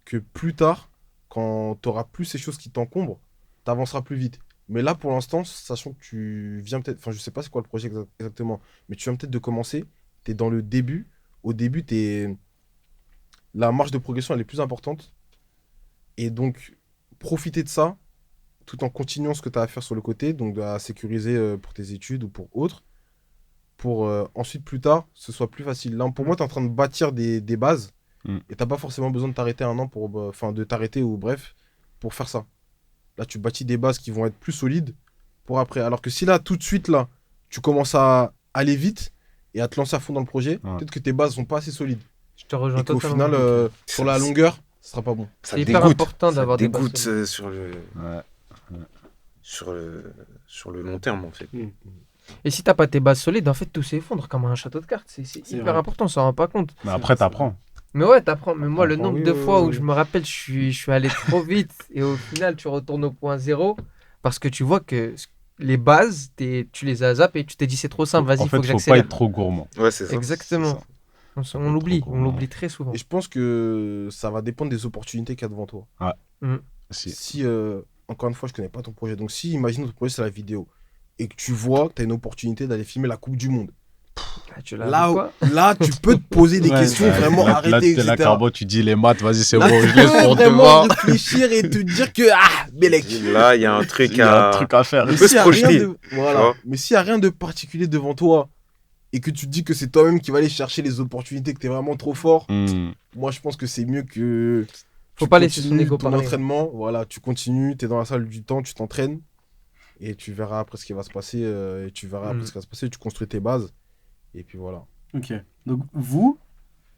que plus tard, quand tu auras plus ces choses qui t'encombrent, tu avanceras plus vite. Mais là, pour l'instant, sachant que tu viens peut-être, enfin, je sais pas c'est quoi le projet exactement, mais tu viens peut-être de commencer, tu es dans le début. Au début, la marge de progression, elle est plus importante. Et donc, profiter de ça, tout en continuant ce que tu as à faire sur le côté, donc à sécuriser pour tes études ou pour autres, pour ensuite, plus tard, ce soit plus facile. Là, pour moi, tu es en train de bâtir des bases, Mm. et t'as pas forcément besoin de t'arrêter 1 an de t'arrêter ou bref, pour faire ça. Là, tu bâtis des bases qui vont être plus solides pour après. Alors que si là, tout de suite, là, tu commences à aller vite et à te lancer à fond dans le projet, Ouais. peut-être que tes bases sont pas assez solides. Je te rejoins Et qu'au totalement. final, sur la longueur, ce sera pas bon. Ça C'est hyper dégoûte. important Ça d'avoir des dégoûte bases sur le, Ouais. sur le long terme, en fait. Et si t'as pas tes bases solides, en fait, tout s'effondre comme un château de cartes. C'est hyper vrai. important, on s'en rend pas compte. Mais après, t'apprends. Mais ouais, t'apprends. Mais moi, le T'apprends, nombre oui, de oui, fois oui, où oui. je me rappelle, je suis allé trop vite et au final, tu retournes au point zéro parce que tu vois que les bases, tu les as zappées et tu t'es dit c'est trop simple, vas-y, En il faut fait, que faut pas j'accélère. être trop gourmand. Ouais, c'est ça. C'est Exactement. ça. Faut pas être trop On gourmand. l'oublie très souvent. Et je pense que ça va dépendre des opportunités qu'il y a devant toi. Mm. Si. Si, encore une fois, je connais pas ton projet. Donc, si, imagine ton projet, c'est la vidéo. Et que tu vois que tu as une opportunité d'aller filmer la Coupe du Monde. Ah, tu l'as avec quoi Là, tu peux te poser des Ouais, questions, ouais. vraiment Là, arrêter, t'es là, etc. Carbo, tu dis les maths, vas-y, c'est Là, bon, tu je laisse peux pour vraiment demain. réfléchir et te dire que, Bélec. Là, il y a un truc Il y a un à. truc à faire. On Mais peut s'il y se a rien projeter, de... tu Voilà. vois. Mais s'il y a rien de particulier devant toi et que tu te dis que c'est toi-même qui vas aller chercher les opportunités, que tu es vraiment trop fort, moi, je pense que c'est mieux que Faut tu pas laisser son continues ego ton parler. entraînement. Voilà, tu continues, tu es dans la salle du temps, tu t'entraînes et tu verras après ce qui va se passer. Et tu verras après ce qui va se passer. Tu construis tes bases et puis voilà. Ok. Donc,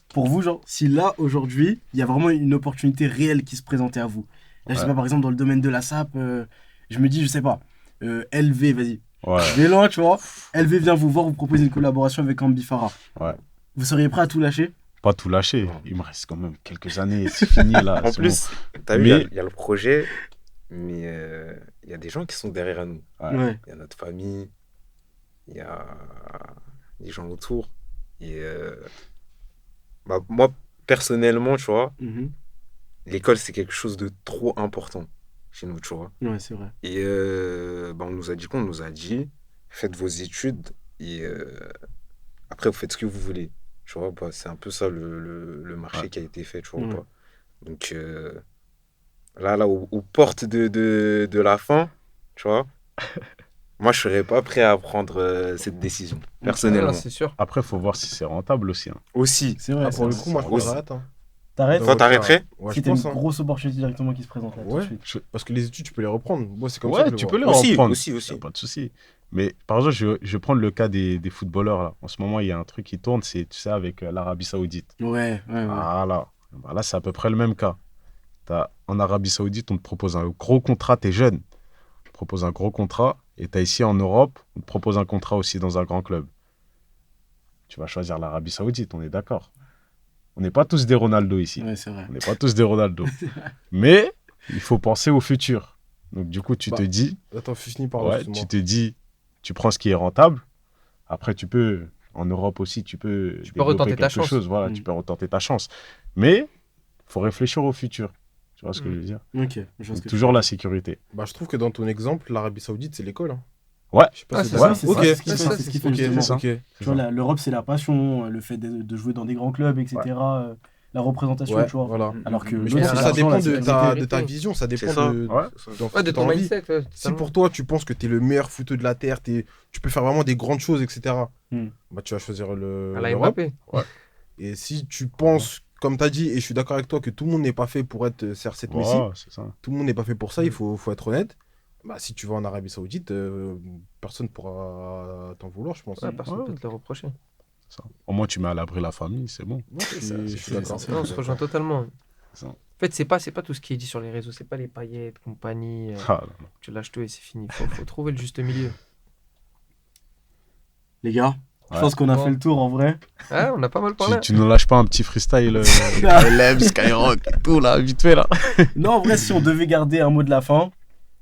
pour vous, genre, si là, aujourd'hui, il y a vraiment une opportunité réelle qui se présentait à vous. Là, je sais Ouais. pas, par exemple, dans le domaine de la SAP, je me dis, je sais pas, LV, vas-y. Ouais. Je vais loin, tu vois. LV vient vous voir, vous proposer une collaboration avec Ambifara. Ouais. Vous seriez prêt à tout lâcher? Pas tout lâcher. Il me reste quand même quelques années. C'est fini là. En c'est plus, t'as vu, Mais- il y a le projet, mais il y a des gens qui sont derrière nous. Ouais. Il y a notre famille, il y a les gens autour. Et bah, moi, personnellement, tu vois, Mhm. l'école, c'est quelque chose de trop important chez nous, tu vois. Ouais, c'est vrai. Et bah, on nous a dit quoi? On nous a dit, faites vos études et après, vous faites ce que vous voulez. Tu vois, bah, c'est un peu ça le marché Ouais. qui a été fait, tu vois. Ouais. Pas. Donc là, aux portes de la fin, tu vois, moi, je serais pas prêt à prendre cette décision, Ah, personnellement. c'est sûr. Après, faut voir si c'est rentable aussi. Hein. Aussi. C'est vrai. Pour le c'est coup, vrai. moi, je aussi. m'arrête. Hein. T'arrêtes? Toi, t'arrêterais? Ouais, je C'était une pense. Hein. grosse opportunité directement qui se présente là tout de Ouais. suite. Parce que les études, tu peux les reprendre. Moi, c'est comme ça Ouais, que je le tu vois. peux les Aussi, reprendre. aussi. Y a pas de souci. Mais par exemple, je vais prendre le cas des footballeurs là. En ce moment, il y a un truc qui tourne, c'est, tu sais, avec l'Arabie Saoudite. Ouais. Voilà. Là, c'est à peu près le même cas. En Arabie Saoudite, on te propose un gros contrat, t'es jeune. On te propose un gros contrat. Et t'as ici en Europe, on te propose un contrat aussi dans un grand club. Tu vas choisir l'Arabie Saoudite, on est d'accord. On n'est pas tous des Ronaldo ici. Ouais, c'est vrai. On n'est pas tous des Ronaldo. Mais il faut penser au futur. Donc du coup, tu te dis, Attends, finis par là, ouais, justement. tu te dis, tu prends ce qui est rentable. Après, tu peux, en Europe aussi, tu peux développer retenter ta quelque chance. chose. Voilà, Mm. tu peux retenter ta chance. Mais il faut réfléchir au futur. Tu vois ce que je veux dire? Ok. Je vois ce Donc, que toujours tu la veux sécurité. Bah, je trouve que dans ton exemple, l'Arabie Saoudite, c'est l'école. Hein. Ouais. Je sais pas Ah, si c'est t'as ça, ça. c'est Ok, ça, c'est ce qu'il c'est fait, ça, c'est ce qu'il fait ok, justement. c'est ça. ok. Tu vois, l'Europe, c'est la passion, le fait de jouer dans des grands clubs, etc. La représentation, Ouais, tu vois. voilà. Alors que Mais l'autre, je pense c'est que ça l'argent, dépend la de sécurité. ta vision, ça dépend C'est ça. de, Ouais. dans Ouais, de ce que ton t'as envie. mindset. Ouais, Si totalement. pour toi, tu penses que tu es le meilleur footeux de la Terre, tu peux faire vraiment des grandes choses, etc., Hmm. bah, tu vas choisir À la l'Europe. Mbappé. Et si tu penses, comme tu as dit, et je suis d'accord avec toi, que tout le monde n'est pas fait pour être CR7 Messi, Ouais, c'est ça. tout le monde n'est pas fait pour ça, Mm. il faut être honnête. Bah, si tu vas en Arabie Saoudite, personne ne pourra t'en vouloir, je pense. Ouais, personne ne Ouais. peut te le reprocher. C'est ça. Au moins, tu mets à l'abri la famille, c'est bon. Ouais, je ça, suis c'est d'accord. ça. Non, on se rejoint totalement. Ça. En fait, c'est pas tout ce qui est dit sur les réseaux, c'est pas les paillettes, compagnie. Ah, non. Tu lâches tout et c'est fini. Faut trouver le juste milieu. Les gars, je Ouais. pense qu'on a Bon. fait le tour en vrai. Ah, on a pas mal parlé. Tu ne lâches pas un petit freestyle LM, Skyrock et tout là, vite fait là. Non, en vrai, si on devait garder un mot de la fin,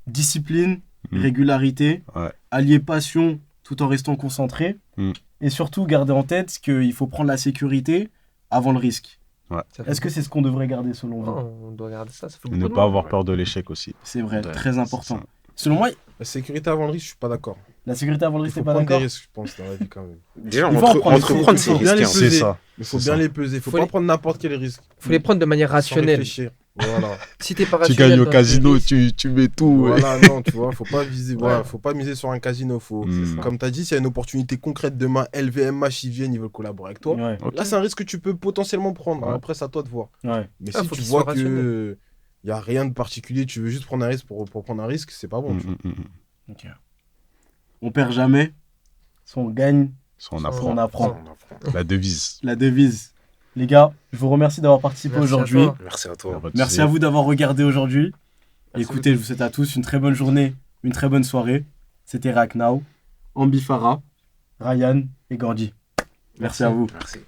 discipline, Mm. régularité, Ouais. allier passion tout en restant concentré. Mm. Et surtout, garder en tête qu'il faut prendre la sécurité avant le risque. Ça fait Est-ce que c'est ce qu'on devrait garder selon vous? Non, on doit garder ça. Ça fait Et beaucoup ne de pas monde. avoir peur de l'échec aussi. C'est vrai, Ouais, très c'est important. ça. Selon moi, La sécurité avant le risque, je suis pas d'accord. la sécurité avant le Il risque, faut t'es pas prendre des d'accord? risques, je pense, dans la vie quand même. Déjà, Il faut en prendre, entreprendre, il c'est faut bien les risqué. C'est peser. ça. Il faut C'est bien ça. les peser, il faut Faut pas les- prendre n'importe quel risque. Faut les prendre de manière Sans rationnelle. réfléchir. Voilà. Si t'es pas Tu rationnel. gagnes au dans le casino, risque, tu mets tout. ouais. Voilà, non, tu vois, faut pas viser, voilà, Ouais. faut pas miser sur un casino. Faut, Mm. comme tu as dit, s'il y a une opportunité concrète demain, LVMH, ils viennent, ils veulent collaborer avec toi. Ouais, Ok. Là, c'est un risque que tu peux potentiellement prendre. Ouais. Après, c'est à toi de voir. ouais. Mais Ah, si faut tu qu'il vois soit que rationnel. il y a rien de particulier, tu veux juste prendre un risque pour prendre un risque, c'est pas bon. tu vois. Ok. On perd jamais, soit on gagne, Ça, on Sans- apprend. on apprend. On apprend. La devise. La devise. Les gars, je vous remercie d'avoir participé Merci à aujourd'hui. toi. Merci à Y a toi. pas de Merci souci. à vous d'avoir regardé aujourd'hui. Merci Écoutez, je vous souhaite à tous une très bonne journée, une très bonne soirée. C'était React Now, Ambifara, Ryan et Gordy. Merci à vous. Merci.